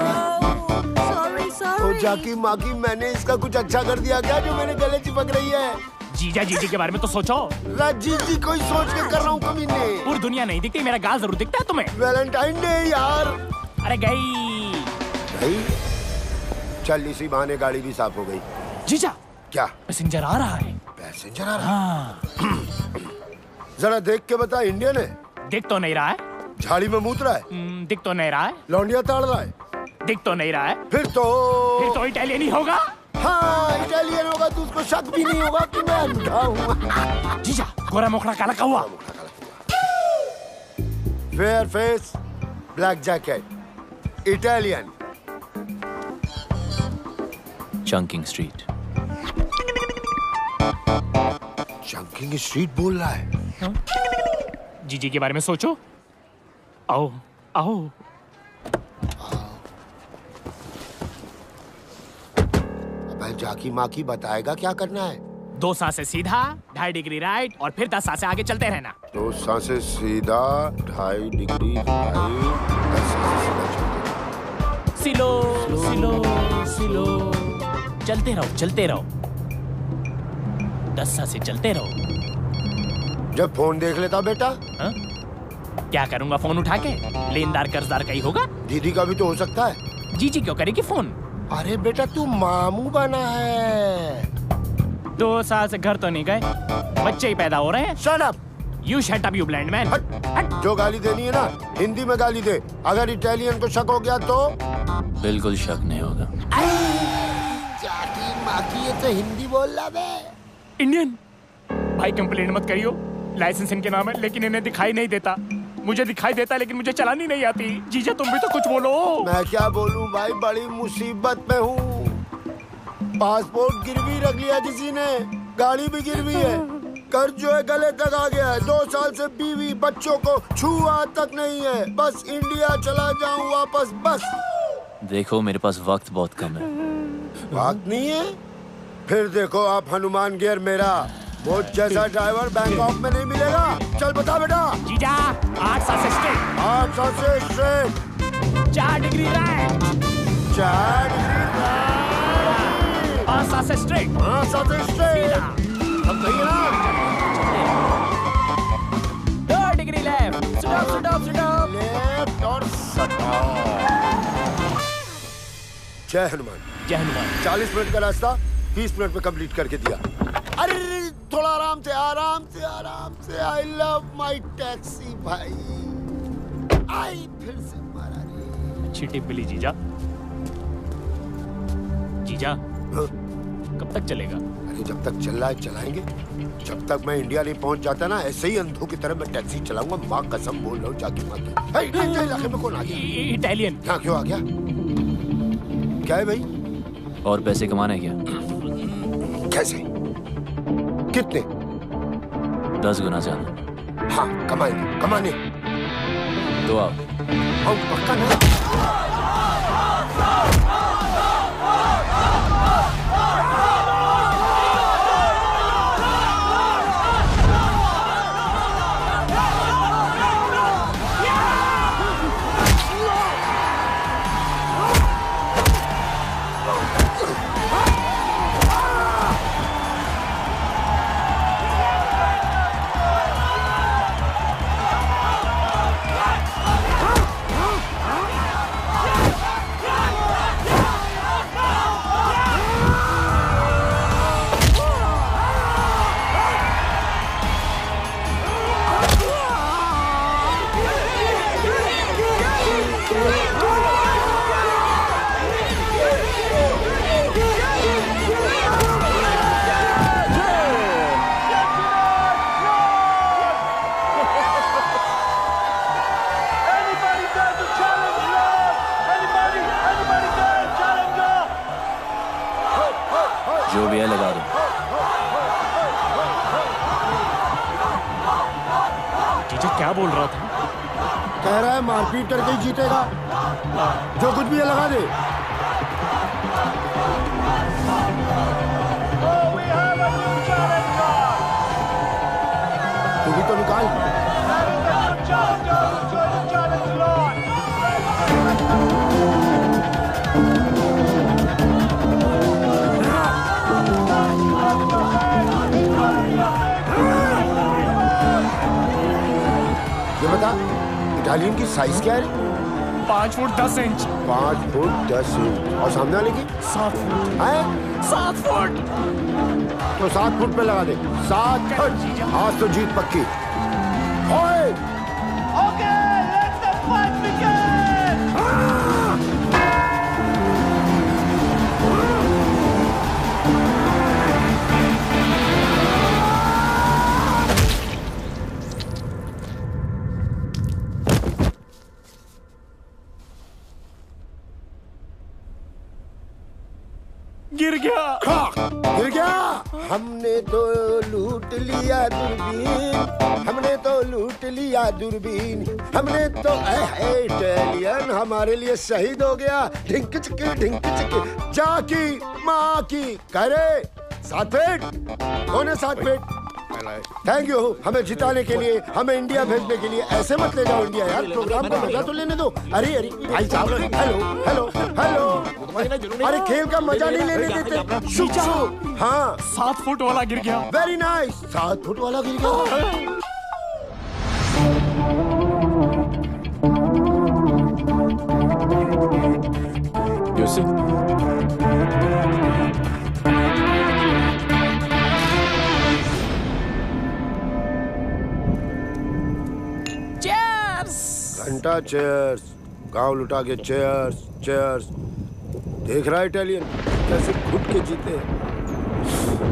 Sorry. ओ जाकी माकी, मैंने इसका कुछ अच्छा कर दिया क्या जो मेरे गले चिपक रही है? जीजा के बारे में तो सोचो। जी कोई सोच के कर रहा हूँ कमीने। पूरी दुनिया नहीं दिखती, मेरा गाल जरूर दिखता है तुम्हें। वैलेंटाइन डे यार। अरे गई। चल इसी बहाने गाड़ी भी साफ हो गई। जीजा। क्या? पैसेंजर आ रहा है। पैसेंजर आ रहा है? जरा देख के बता, इंडियन है? दिख तो नहीं रहा है। झाड़ी में मूत रहा है? दिख तो नहीं रहा है। लौंडिया ताड़ रहा है? दिख तो नहीं रहा है। फिर तो इटालियन ही होगा। हाँ, इटालियन होगा तो उसको शक भी नहीं होगा कि मैं अंधा हूँ। जीजा, गोरा मोखड़ा काला कौवा। Fair face, black jacket, Italian. Chunking street. Chunking street बोल रहा है? जीजी के बारे में सोचो। आओ। जाकी माकी बताएगा क्या करना है? 2 सांसें सीधा, 2.5 डिग्री राइट और फिर 10 सांसें आगे चलते रहना। 2 सांसें सीधा, 2.5 डिग्री राइट, 10 सांसें सीधा चलते। स्लो। चलते रहो। 10 सांसें चलते रहो। जब फोन देख लेता बेटा? क्या करूंगा फोन उठा के? लेनदार कर्जदार का ही होगा। दीदी का भी तो हो सकता है। जीजी क्यों करेगी फोन? अरे बेटा तू मामू बना है। 2 साल से घर तो नहीं गए, बच्चे ही पैदा हो रहे हैं। Shut up! You shut up, you blind man. जो गाली देनी है ना, हिंदी में गाली दे। अगर इटालियन को शक हो गया तो? बिल्कुल शक नहीं होगा। जाकी माकी, ये तो हिंदी बोल रहा बे। इंडियन। भाई कंप्लेंट मत करियो, लाइसेंस इनके नाम है लेकिन इन्हें दिखाई नहीं देता। मुझे दिखाई देता लेकिन मुझे चलानी नहीं आती। जीजा तुम भी तो कुछ बोलो। मैं क्या बोलूं भाई, बड़ी मुसीबत में हूँ। पासपोर्ट गिरवी रख लिया किसी ने, गाड़ी भी गिरवी है, कर्ज जो है गले तक आ गया है। 2 साल से बीवी बच्चों को छुआ तक नहीं है। बस इंडिया चला जाऊं वापस, बस। देखो मेरे पास वक्त बहुत कम है। वक्त नहीं है? फिर देखो आप हनुमान गियर मेरा, वो जैसा ड्राइवर बैंकॉक में नहीं मिलेगा। चल बता बेटा। जीजा 8 सांसें स्ट्रेट। 8 सांसें straight. 4 degree right. 4 degree right. 5 सांसें स्ट्रेट। 5 सांसें स्ट्रेट। अब सही है ना? 2 डिग्री लेफ्ट। स्टॉप। लेफ्ट और स्टॉप। जय हनुमान। 40 मिनट का रास्ता 20 मिनट में कंप्लीट करके दिया। अरे थोड़ा आराम से। आई लव माई टैक्सी भाई। आई फिर से मारा रे। अच्छी टिप मिली जीजा। कब तक चलेगा? अरे जब तक चल रहा है चलाएंगे। जब तक मैं इंडिया नहीं पहुंच जाता ना, ऐसे ही अंधों की तरह मैं टैक्सी चलाऊंगा। माँ कसम बोल रहा हूँ जाकी माँ की। इलाके में कौन आ गया? इटालियन। यहाँ क्यों आ गया? क्या है भाई? और पैसे कमाना है क्या? कैसे? कितने? 10 गुना ज्यादा। हाँ कमाने। तो आओ। पक्का ना? बोल रहा था? कह रहा है मारपीट करके ही जीतेगा। जो कुछ भी है लगा दे। तू भी तो निकाल। ये बता, इटालियन की साइज क्या है? 5 फुट 10 इंच। 5 foot 10 inch. और सामने वाले की 7 फुट। है 7 फुट। तो 7 फुट पे लगा दे। 7 फुट। आज तो जीत पक्की। ओए! Okay, let the fight begin! गिर गया। गिर गया। हमने तो लूट लिया दूरबीन, हमने तो लूट लिया दूरबीन, हमने तो इटालियन हमारे लिए शहीद हो गया। ढिंक चिक्की जाकी माँ की करे। 7 फीट। कौन है 7 फीट? थैंक यू हमें जिताने के लिए, हमें इंडिया भेजने के लिए। ऐसे मत ले जाओ इंडिया यार, प्रोग्राम का मजा तो लेने दो। अरे अरे भाई साहब, हेलो हेलो हेलो। अरे खेल का मजा नहीं लेने देते। शुक शुक। हाँ 7 फुट वाला गिर गया। Very nice. 7 फुट वाला गिर गया। घंटा चेयर्स, गांव लुटा के चेयर्स चेयर्स। देख रहा है इटालियन कैसे घुट के जीते।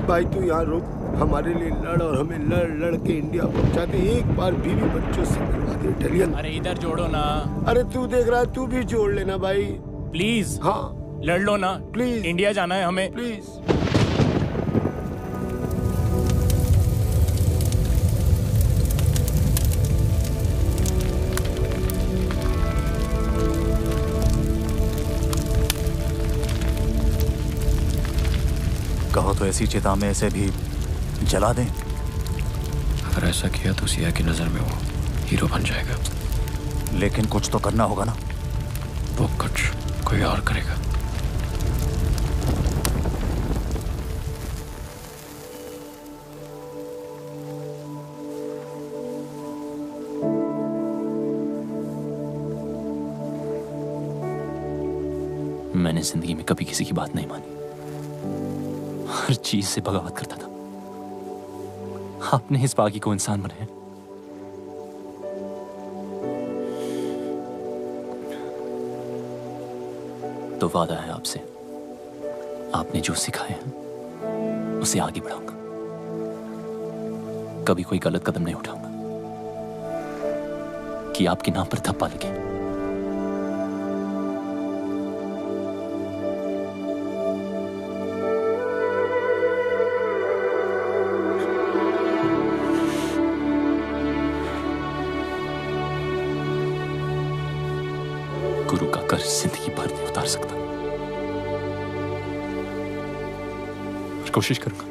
भाई तू यहाँ रुक, हमारे लिए लड़ और हमें लड़ लड़ के इंडिया पहुंचाते। एक बार बीवी बच्चों से मिलवा दे इटालियन। अरे इधर जोड़ो ना। अरे तू देख रहा है, तू भी जोड़ लेना भाई प्लीज। हाँ लड़ लो ना प्लीज। इंडिया जाना है हमें प्लीज। कहो तो ऐसी चिता में ऐसे भी जला दें। अगर ऐसा किया तो सिया की नजर में वो हीरो बन जाएगा। लेकिन कुछ तो करना होगा ना। वो कुछ कोई और करेगा। मैंने जिंदगी में कभी किसी की बात नहीं मानी, हर चीज से बगावत करता था। आपने इस बागी को इंसान बनाया। तो वादा है आपसे, आपने जो सिखाया है उसे आगे बढ़ाऊंगा। कभी कोई गलत कदम नहीं उठाऊंगा कि आपके नाम पर धब्बा लगे। गुरु का कर्ज जिंदगी भर नहीं उतार सकता, और कोशिश करूंगा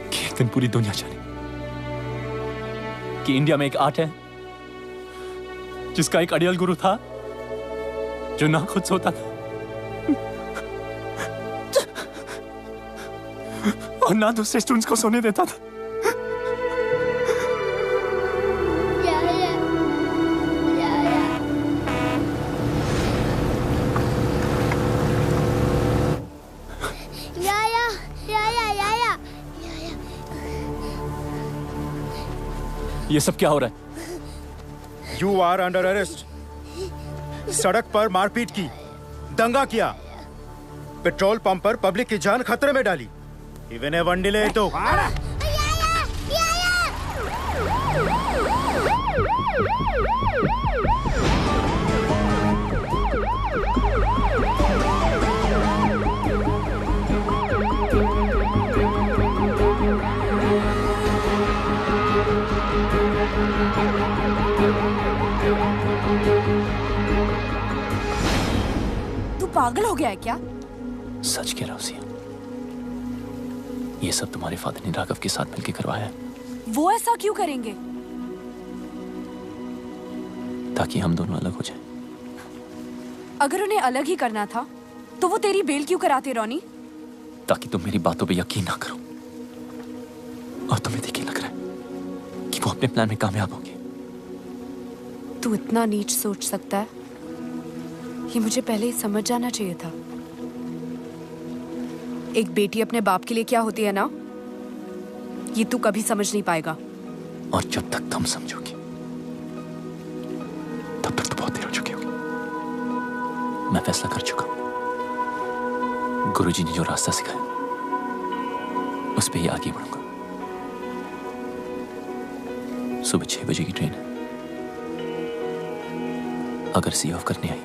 कि एक दिन पूरी दुनिया जाने कि इंडिया में एक आर्ट है जिसका एक अड़ियल गुरु था जो ना खुद सोता था और ना दूसरे स्टूडेंट्स को सोने देता था। ये सब क्या हो रहा है? You are under arrest. सड़क पर मारपीट की, दंगा किया, पेट्रोल पंप पर पब्लिक की जान खतरे में डाली। इवन ए वंडिले तो पागल हो गया है क्या? सच कह रहा हूं सिया, ये सब तुम्हारे फादर ने राघव के साथ मिलकर करवाया है, वो ऐसा क्यों करेंगे? ताकि हम दोनों अलग हो जाएं। अगर उन्हें अलग ही करना था तो वो तेरी बेल क्यों कराते रोनी? ताकि तुम मेरी बातों पे यकीन ना करो और तुम्हें देखिए लग रहा है कि वो अपने प्लान में कामयाब होंगे। तू इतना नीच सोच सकता है, ये मुझे पहले ही समझ जाना चाहिए था। एक बेटी अपने बाप के लिए क्या होती है ना, ये तू कभी समझ नहीं पाएगा। और जब तक तुम समझोगे तब तक तो बहुत देर हो चुकी होगी। मैं फैसला कर चुका हूं, गुरुजी ने जो रास्ता सिखाया उस पे ही आगे बढ़ूंगा। सुबह 6 बजे की ट्रेन है, अगर सी ऑफ करने आई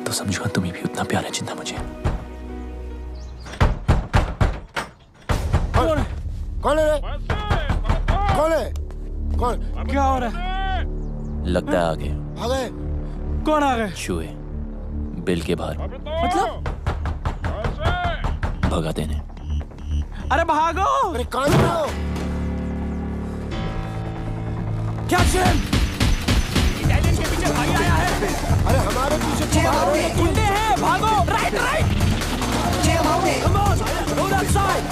तो समझो तुम्हें भी उतना प्यार है जितना मुझे। कौन है? कौन है? कौन है? कौन? क्या हो रहा है? लगता है आ गए। आ गए? कौन आ गए? चूहे बिल के बाहर। मतलब? भगा देने। अरे भागो! अरे कौन है? क्या चैन? इटालियन के पीछे भाई आया है। अरे हमारे पीछे क्यों भाग रहे हैं? गुंडे हैं, भागो! Right right! Come on, go that side!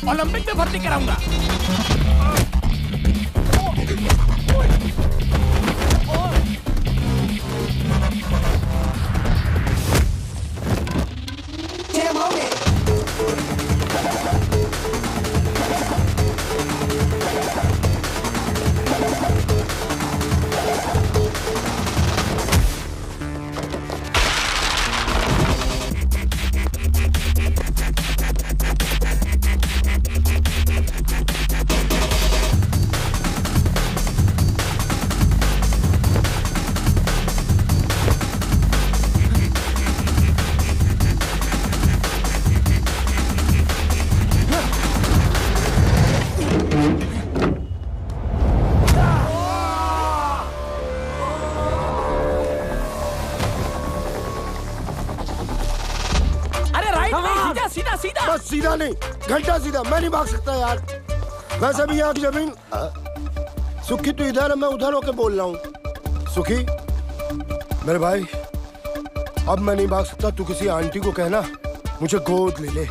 Olympic में भर्ती कराऊंगा। सीधा नहीं, घंटा सीधा। मैं नहीं भाग सकता यार। वैसे भी यहाँ की जमीन। सुखी तू इधर है, मैं उधर होके बोल रहा हूँ। सुखी मेरे भाई, अब मैं नहीं भाग सकता। तू किसी आंटी को कहना मुझे गोद ले ले,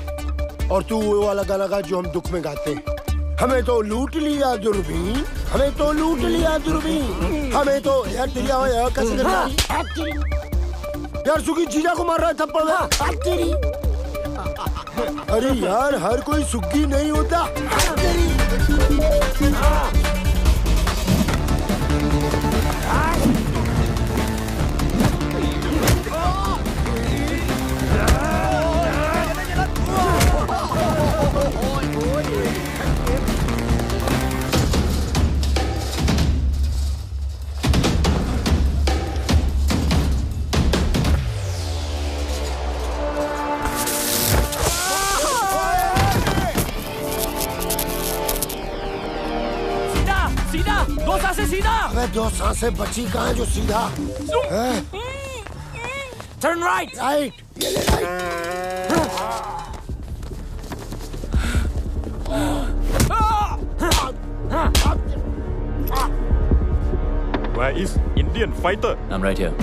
और तू वो वाला गाना गा जो हम दुख में गाते हैं। हमें तो लूट लिया दूरबीन, हमें तो लूट लिया दूरबीन, हमें तो यार तेरी आवाज़ कैसे यार। सुखी जीजा को मार रहा है थप्पड़ में। अरे यार, हर कोई सुग्गी नहीं होता। दो सांसें सीधा। अबे दो सांसें बची कहाँ है जो सीधा? Turn right. राइट, ये ले Where is Indian fighter? I'm right here.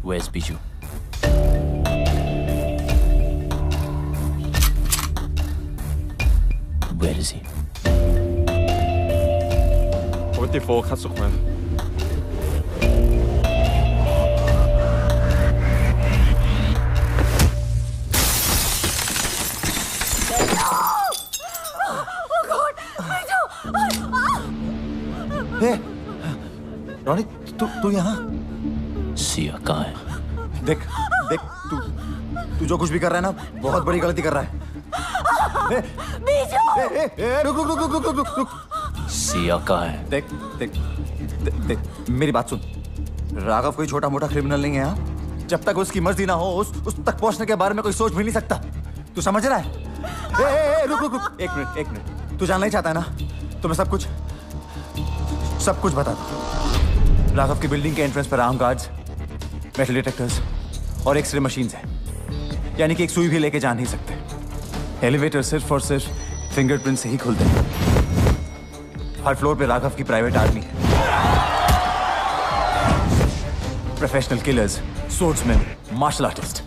Where's Biju? Where is he? 44 คัดสุขมัน Ronnie, तू यहाँ? सिया कहाँ है? देख देख, तू जो कुछ भी कर रहा है ना, बहुत बड़ी गलती कर रहा है। रुक। सिया कहाँ है? देख, मेरी बात सुन। राघव कोई छोटा मोटा क्रिमिनल नहीं है। हाँ, जब तक उसकी मर्जी ना हो, उस तक पहुंचने के बारे में कोई सोच भी नहीं सकता। तू समझ रहा है? रुक। एक मिनट। तू जानना ही चाहता है ना, तो मैं सब कुछ बता दूं। राघव की बिल्डिंग के एंट्रेंस पर आर्म गार्ड्स, मेटल डिटेक्टर्स और एक्सरे मशीन्स हैं। यानी कि एक सुई भी लेके जा नहीं सकते। एलिवेटर सिर्फ और सिर्फ फिंगरप्रिंट से ही खुलते हैं। हर फ्लोर पे राघव की प्राइवेट आर्मी है। Professional killers, swordsmen, martial artist.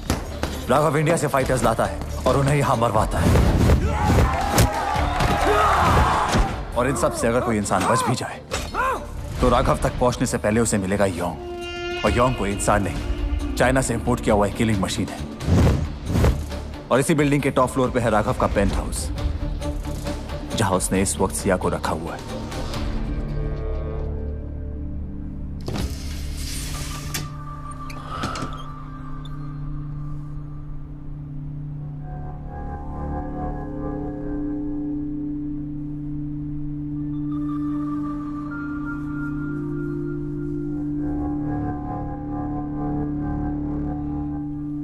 Raghav India से फाइटर्स लाता है और उन्हें यहां मरवाता है। और इन सब से अगर कोई इंसान बच भी जाए तो राघव तक पहुंचने से पहले उसे मिलेगा योंग। और योंग कोई इंसान नहीं, चाइना से इंपोर्ट किया हुआ एक किलिंग मशीन है। और इसी बिल्डिंग के टॉप फ्लोर पे है राघव का पेंट हाउस, जहां उसने इस वक्त सिया को रखा हुआ है।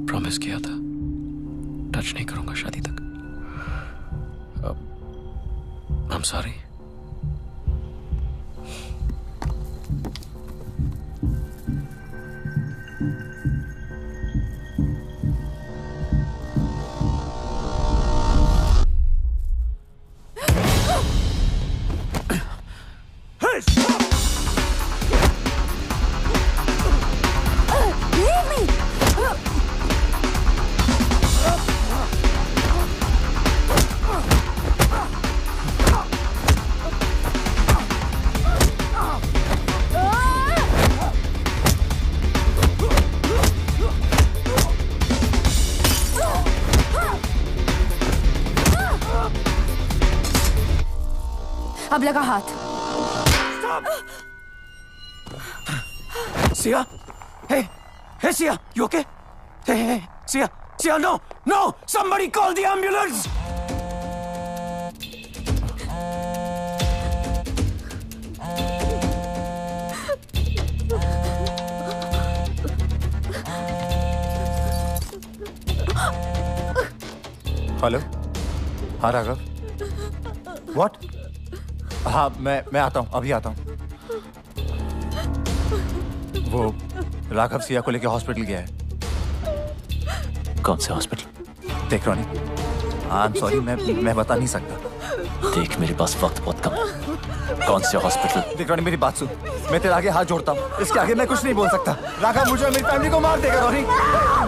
प्रॉमिस किया था टच नहीं करूंगा शादी तक। I'm sorry. अब लगा हाथ। Sia? Hey, Sia, you okay? Hey, Sia, no! Somebody call the ambulance! Hello, हाँ राघव। व्हाट? हाँ, मैं आता हूँ, अभी आता हूँ। वो राघव सिया को लेके हॉस्पिटल गया है। कौन से हॉस्पिटल? देख रॉनी, आई एम सॉरी, मैं बता नहीं सकता। देख, मेरे पास वक्त बहुत कम है। कौन से हॉस्पिटल? देख रॉनी, मेरी बात सुन। मैं तेरे आगे हाथ जोड़ता हूँ, इसके आगे मैं कुछ नहीं बोल सकता। राघव मुझे और मेरी फैमिली को मार देगा। रॉनी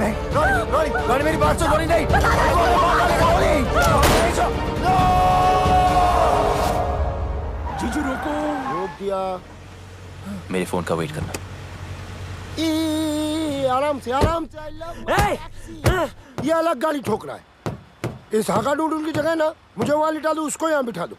नहीं, रॉनी मेरी बात सुन। रॉनी नहीं, जीजू रोको। रोक दिया। मेरे फोन का वेट करना। आराम से आराम से। I love my taxi। ये अलग गाड़ी ठोक रहा है। इस हाका डूडूल की जगह ना मुझे वहां लिटा दो, उसको यहाँ बिठा दो।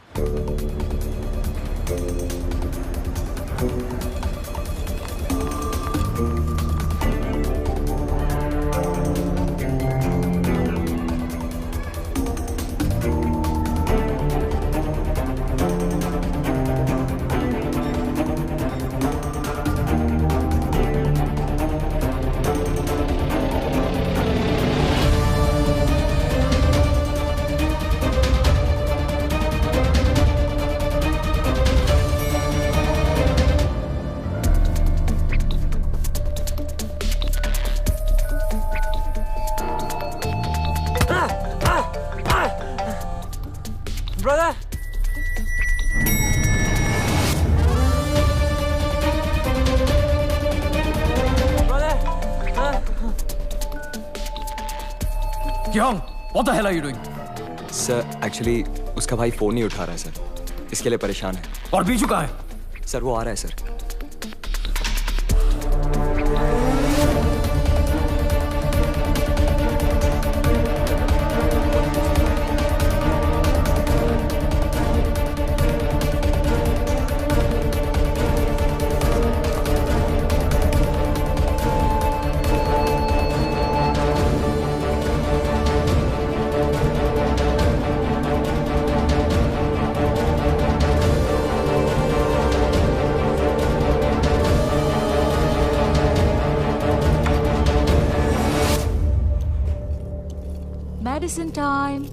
Brother! Kyung, what the hell are you doing? Sir actually उसका भाई फोन नहीं उठा रहा है सर, इसके लिए परेशान है। और बीजू कहाँ है? सर वो आ रहा है sir. Medicine time.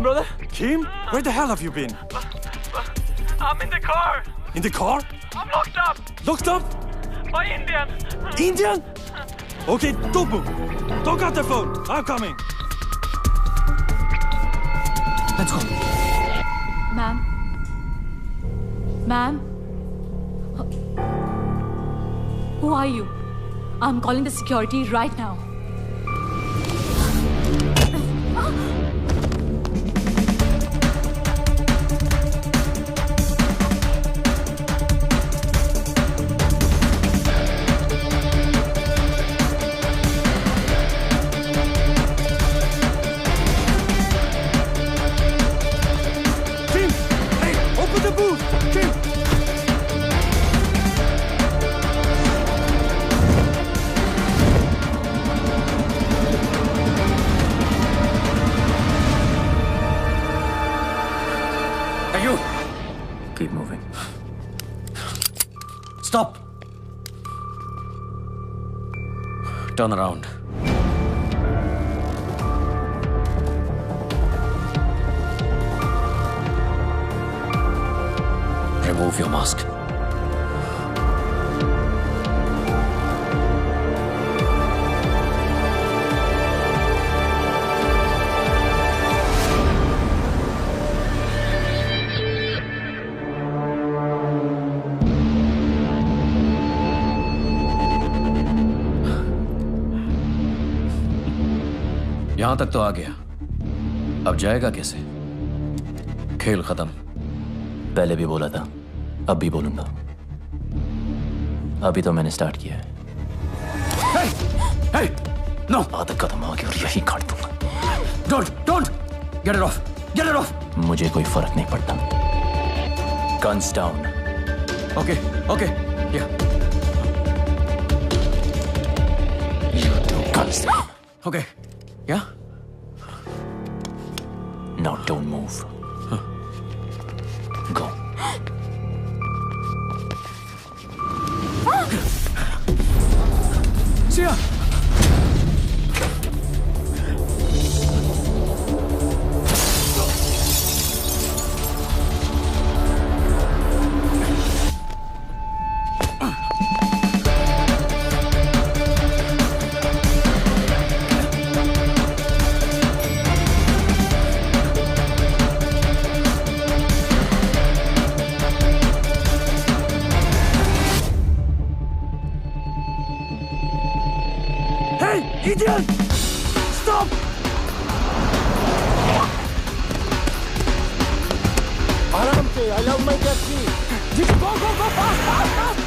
Brother? Kim? Where the hell have you been? I'm in the car. In the car? I'm locked up. Locked up? By Indian. Indian? Okay, don't move. Don't cut the phone. I'm coming. Let's go. Ma'am. Ma'am. Who are you? I'm calling the security right now. Keep moving. Stop! Turn around. Remove your mask. यहां तक तो आ गया, अब जाएगा कैसे? खेल खत्म। पहले भी बोला था, अब भी बोलूंगा। अभी तो मैंने स्टार्ट किया है। Hey! No! आदत खत्म हो गई और यही काट दूंगा। Don't! Get it off! Get it off! मुझे कोई फर्क नहीं पड़ता। Guns down. Okay. Yeah. You do guns down. Okay. Yeah? Now don't move. Go. Siya Idiot! Stop! आराम से I love my taxi. Go, go, go, fast, fast, fast!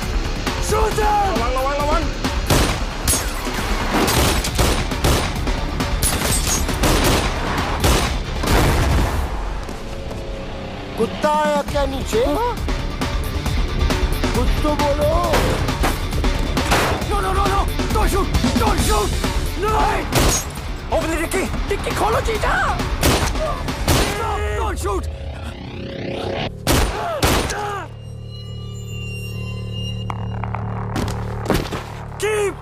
Shoot them!ระวัง कुत्ता आया क्या नीचे? कुछ तो बोलो. No, no, no, no! Don't shoot! Don't shoot! No! Open the dicky! Dicky, खोलो जीजा! Stop! Don't shoot! Keep!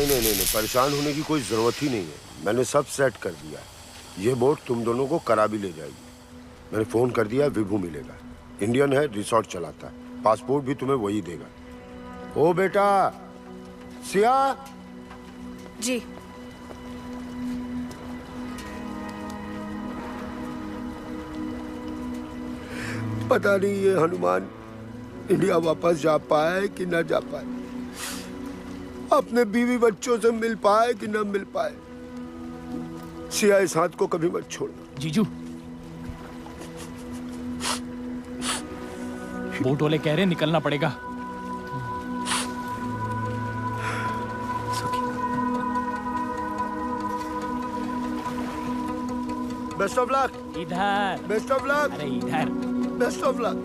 नहीं, परेशान होने की कोई जरूरत ही नहीं है. मैंने सब सेट कर दिया. ये बोट तुम दोनों को करा भी ले जाएगी. मैंने फोन कर दिया, विभू मिलेगा. इंडियन है, रिसोर्ट चलाता है. पासपोर्ट भी तुम्हें वही देगा. ओ बेटा सिया. जी. पता नहीं ये हनुमान इंडिया वापस जा पाए कि ना जा पाए. अपने बीवी बच्चों से मिल पाए कि ना मिल पाए. सिया इस हाथ को कभी मत छोड़ना. जीजू, बोट वाले कह रहे निकलना पड़ेगा. Best of luck. इधर. Best of luck. अरे इधर. Best of luck.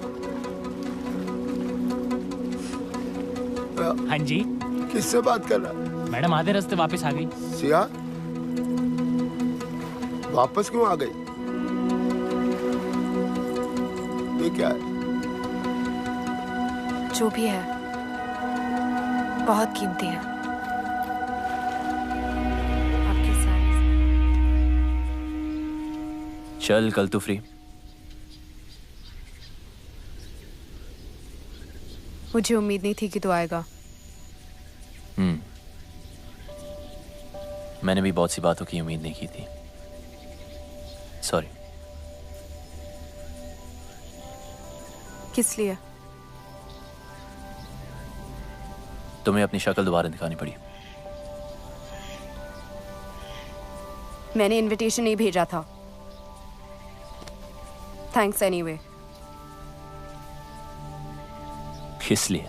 हाँ जी. किससे बात कर रहा? मैडम आधे रास्ते वापस आ गई. सिया वापस क्यों आ गई? ये क्या है? जो भी है बहुत कीमती है. आपकी सारी. चल कल तू फ्री. मुझे उम्मीद नहीं थी कि तू आएगा. मैंने भी बहुत सी बातों की उम्मीद नहीं की थी. सॉरी. किस लिए? तुम्हें अपनी शक्ल दोबारा दिखानी पड़ी. मैंने इनविटेशन नहीं भेजा था. Thanks anyway. किस लिए?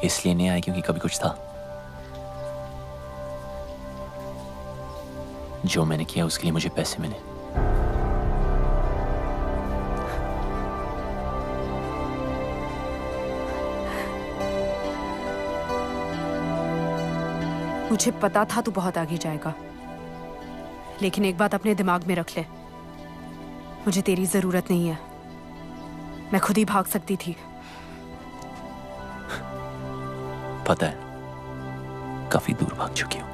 इसलिए नहीं आया क्योंकि कभी कुछ था. जो मैंने किया उसके लिए मुझे पैसे मिले. मुझे पता था तू बहुत आगे जाएगा, लेकिन एक बात अपने दिमाग में रख ले. मुझे तेरी जरूरत नहीं है. मैं खुद ही भाग सकती थी. पता है काफी दूर भाग चुकी हूं.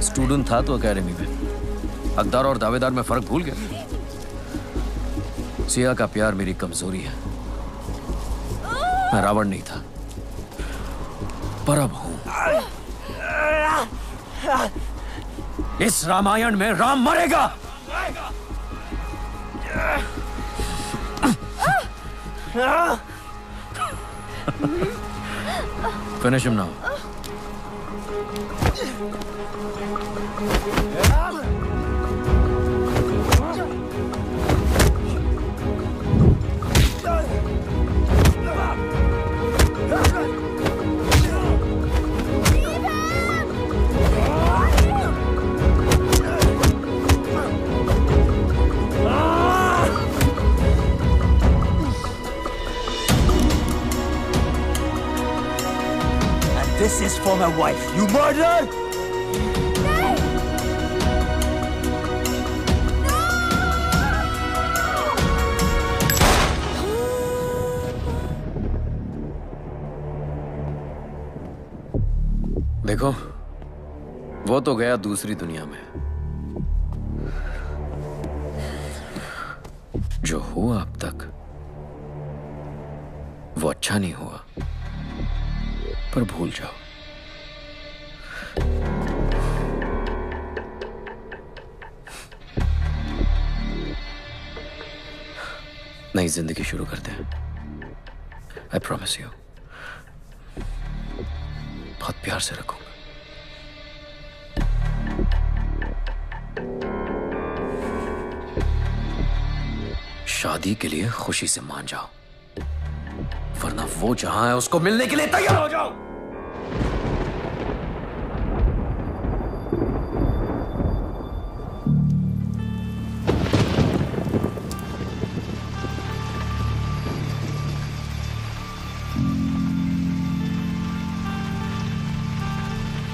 स्टूडेंट था तो एकेडमी में, हकदार और दावेदार में फर्क भूल गया। सिया का प्यार मेरी कमजोरी है। मैं रावण नहीं था, पर अब हूं। इस रामायण में राम मरेगा। Finish him now. This is for my wife. You murdered! देखो, वो तो गया दूसरी दुनिया में। जो हुआ अब तक वो अच्छा नहीं हुआ, पर भूल जाओ। नई जिंदगी शुरू करते हैं। आई प्रॉमिस यू, बहुत प्यार से रखूंगा। शादी के लिए खुशी से मान जाओ, वरना वो जहां है उसको मिलने के लिए तैयार हो जाओ।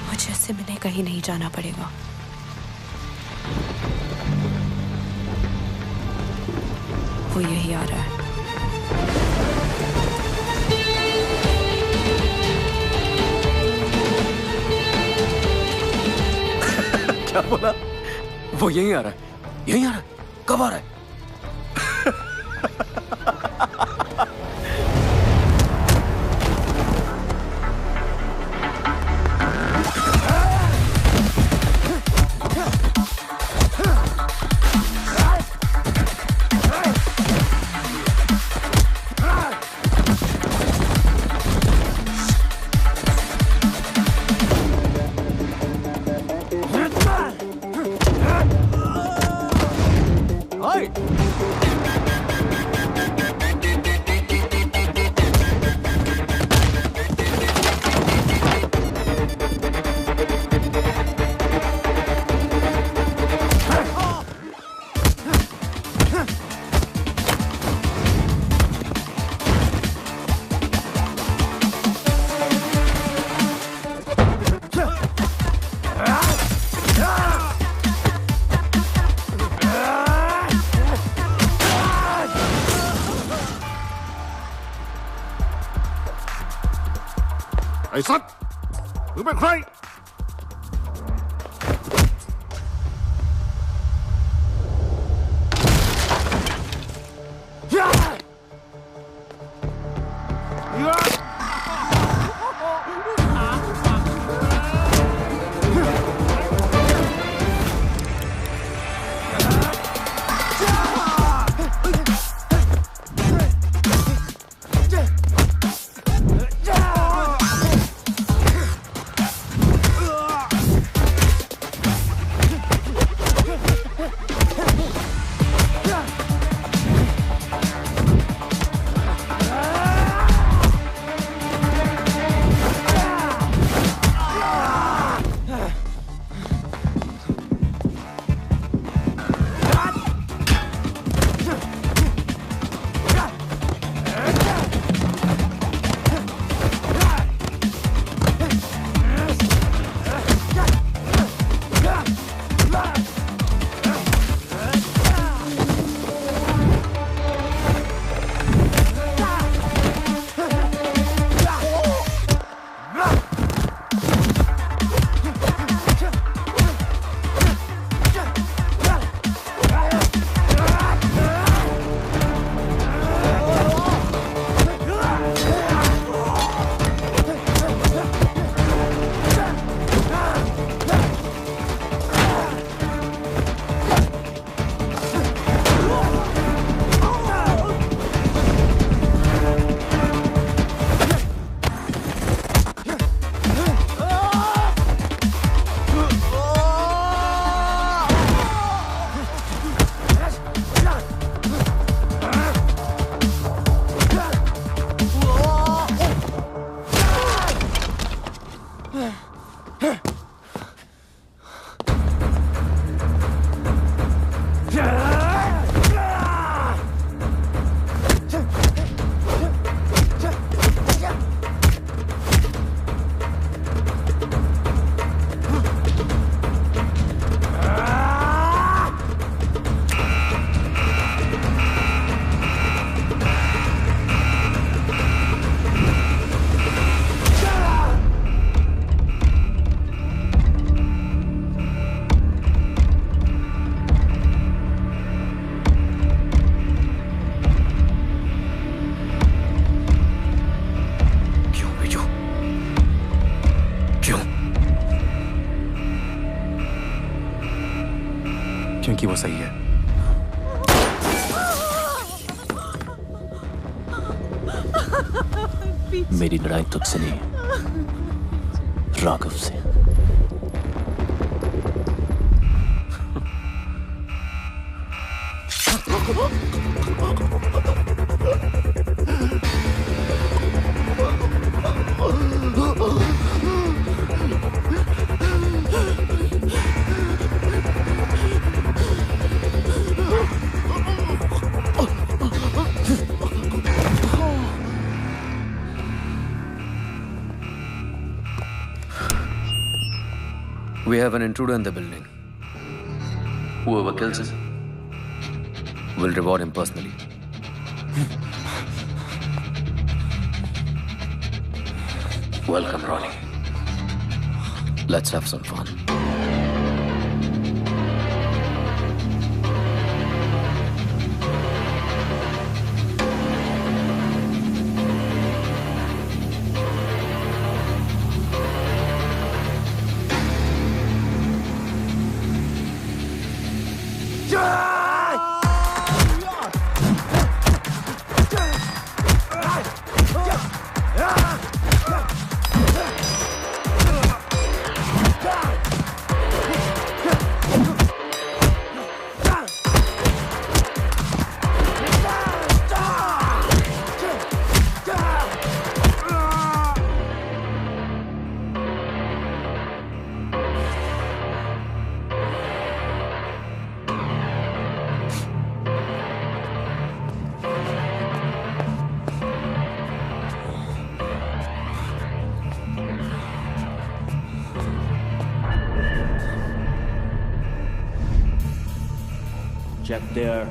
मुझे इससे मिलने कहीं नहीं जाना पड़ेगा। वो यही आ रहा है। क्या बोला? वो यहीं आ रहा है? यहीं आ रहा है? कब आ रहा है?ไอ้สัตว์มึงเป็นใคร कि वो सही है। मेरी लड़ाई तुझसे नहीं, राघव से। We have an intruder in the building. Whoever kills him will reward him personally. Welcome, Ronnie. Let's have some fun. Check there.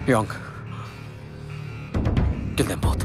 Young. Kill them both.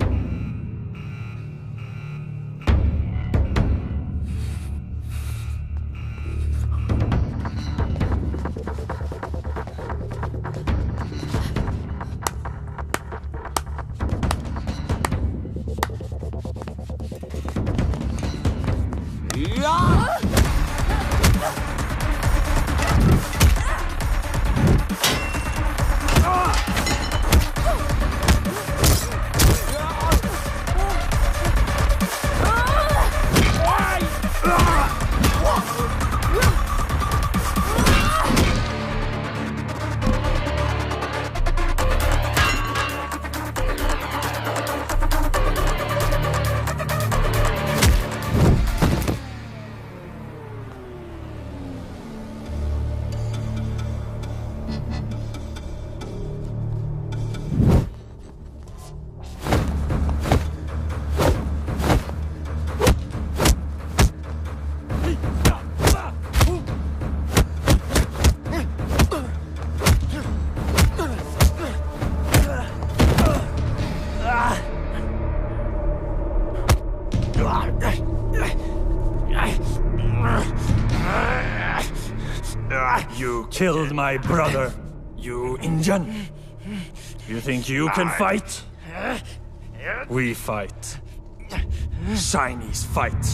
killed my brother. You Indian. You think you can fight? We fight. Chinese fight.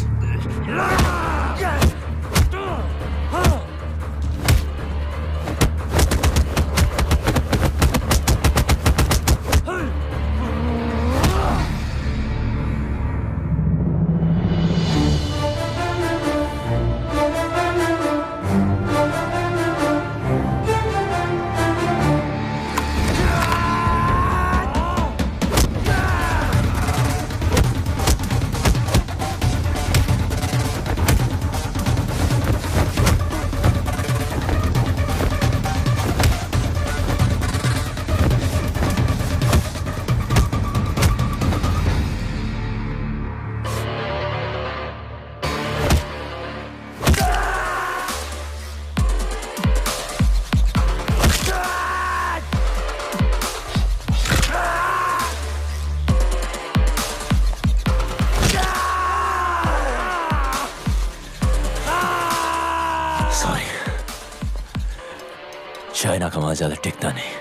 China का वहां ज्यादा टिकता नहीं।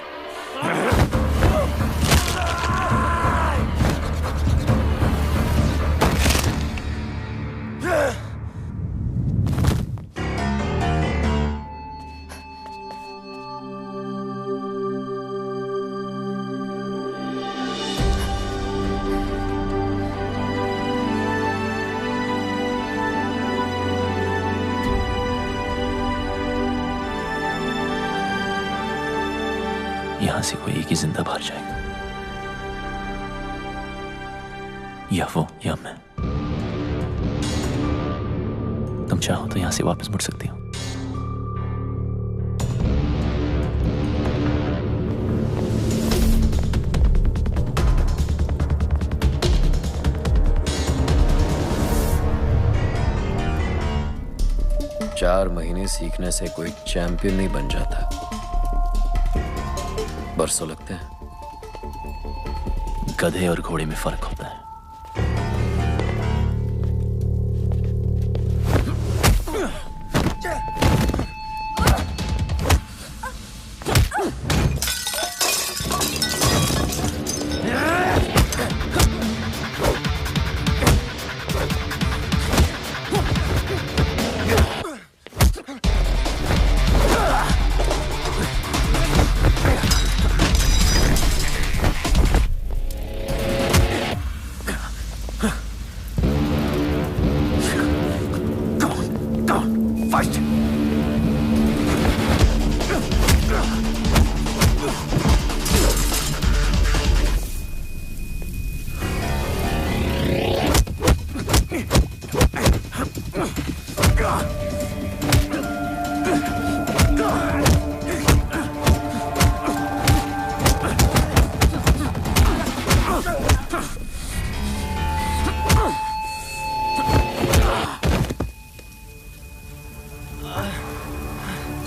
यहां से कोई एक ही जिंदा बाहर जाएगा, या वो या मैं। तुम चाहो तो यहां से वापस मुड़ सकती हो। चार महीने सीखने से कोई चैंपियन नहीं बन जाता, बरसों लगते हैं। गधे और घोड़े में फर्क होता है।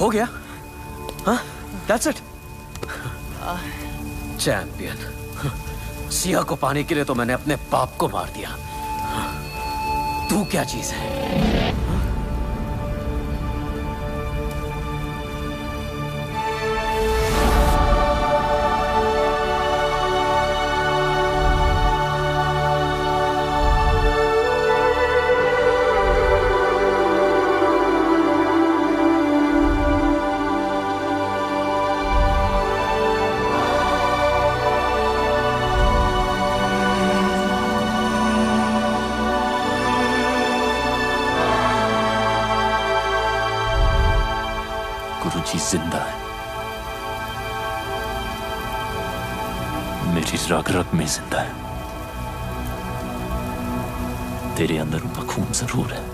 हो गया? हाँ? That's it? चैंपियन। सिया को पाने के लिए तो मैंने अपने बाप को मार दिया। तू क्या चीज है? गुरुजी जिंदा है, मेरी रग रग में जिंदा है। तेरे अंदर उनका खून जरूर है,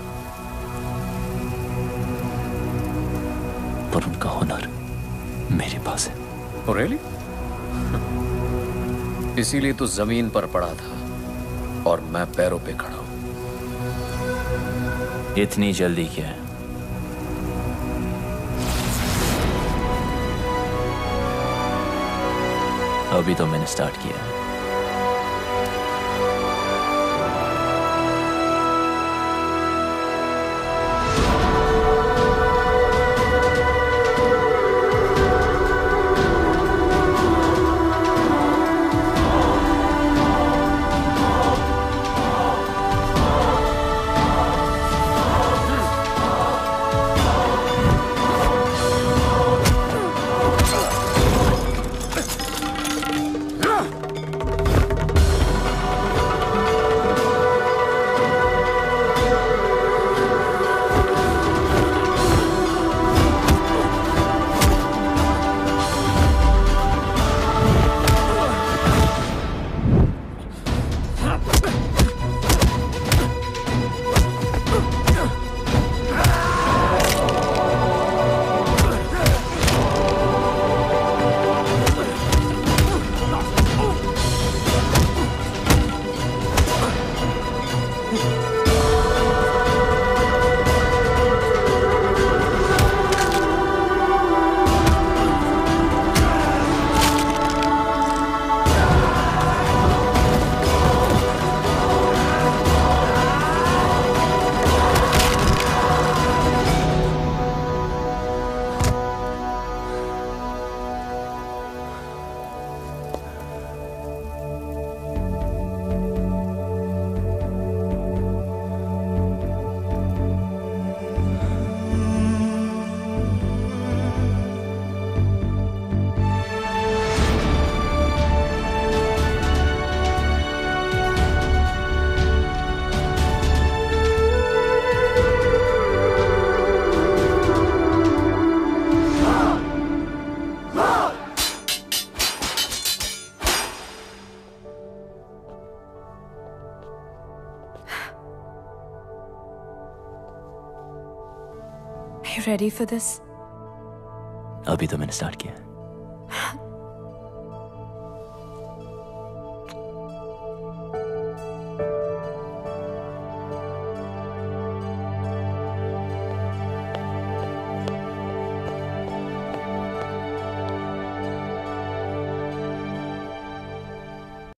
पर उनका हुनर मेरे पास है। Oh, really? इसीलिए तो जमीन पर पड़ा था और मैं पैरों पे खड़ा हूं। इतनी जल्दी क्या है? अभी तो मैंने स्टार्ट किया है। Are you ready for this? अभी तो मैंने स्टार्ट किया है।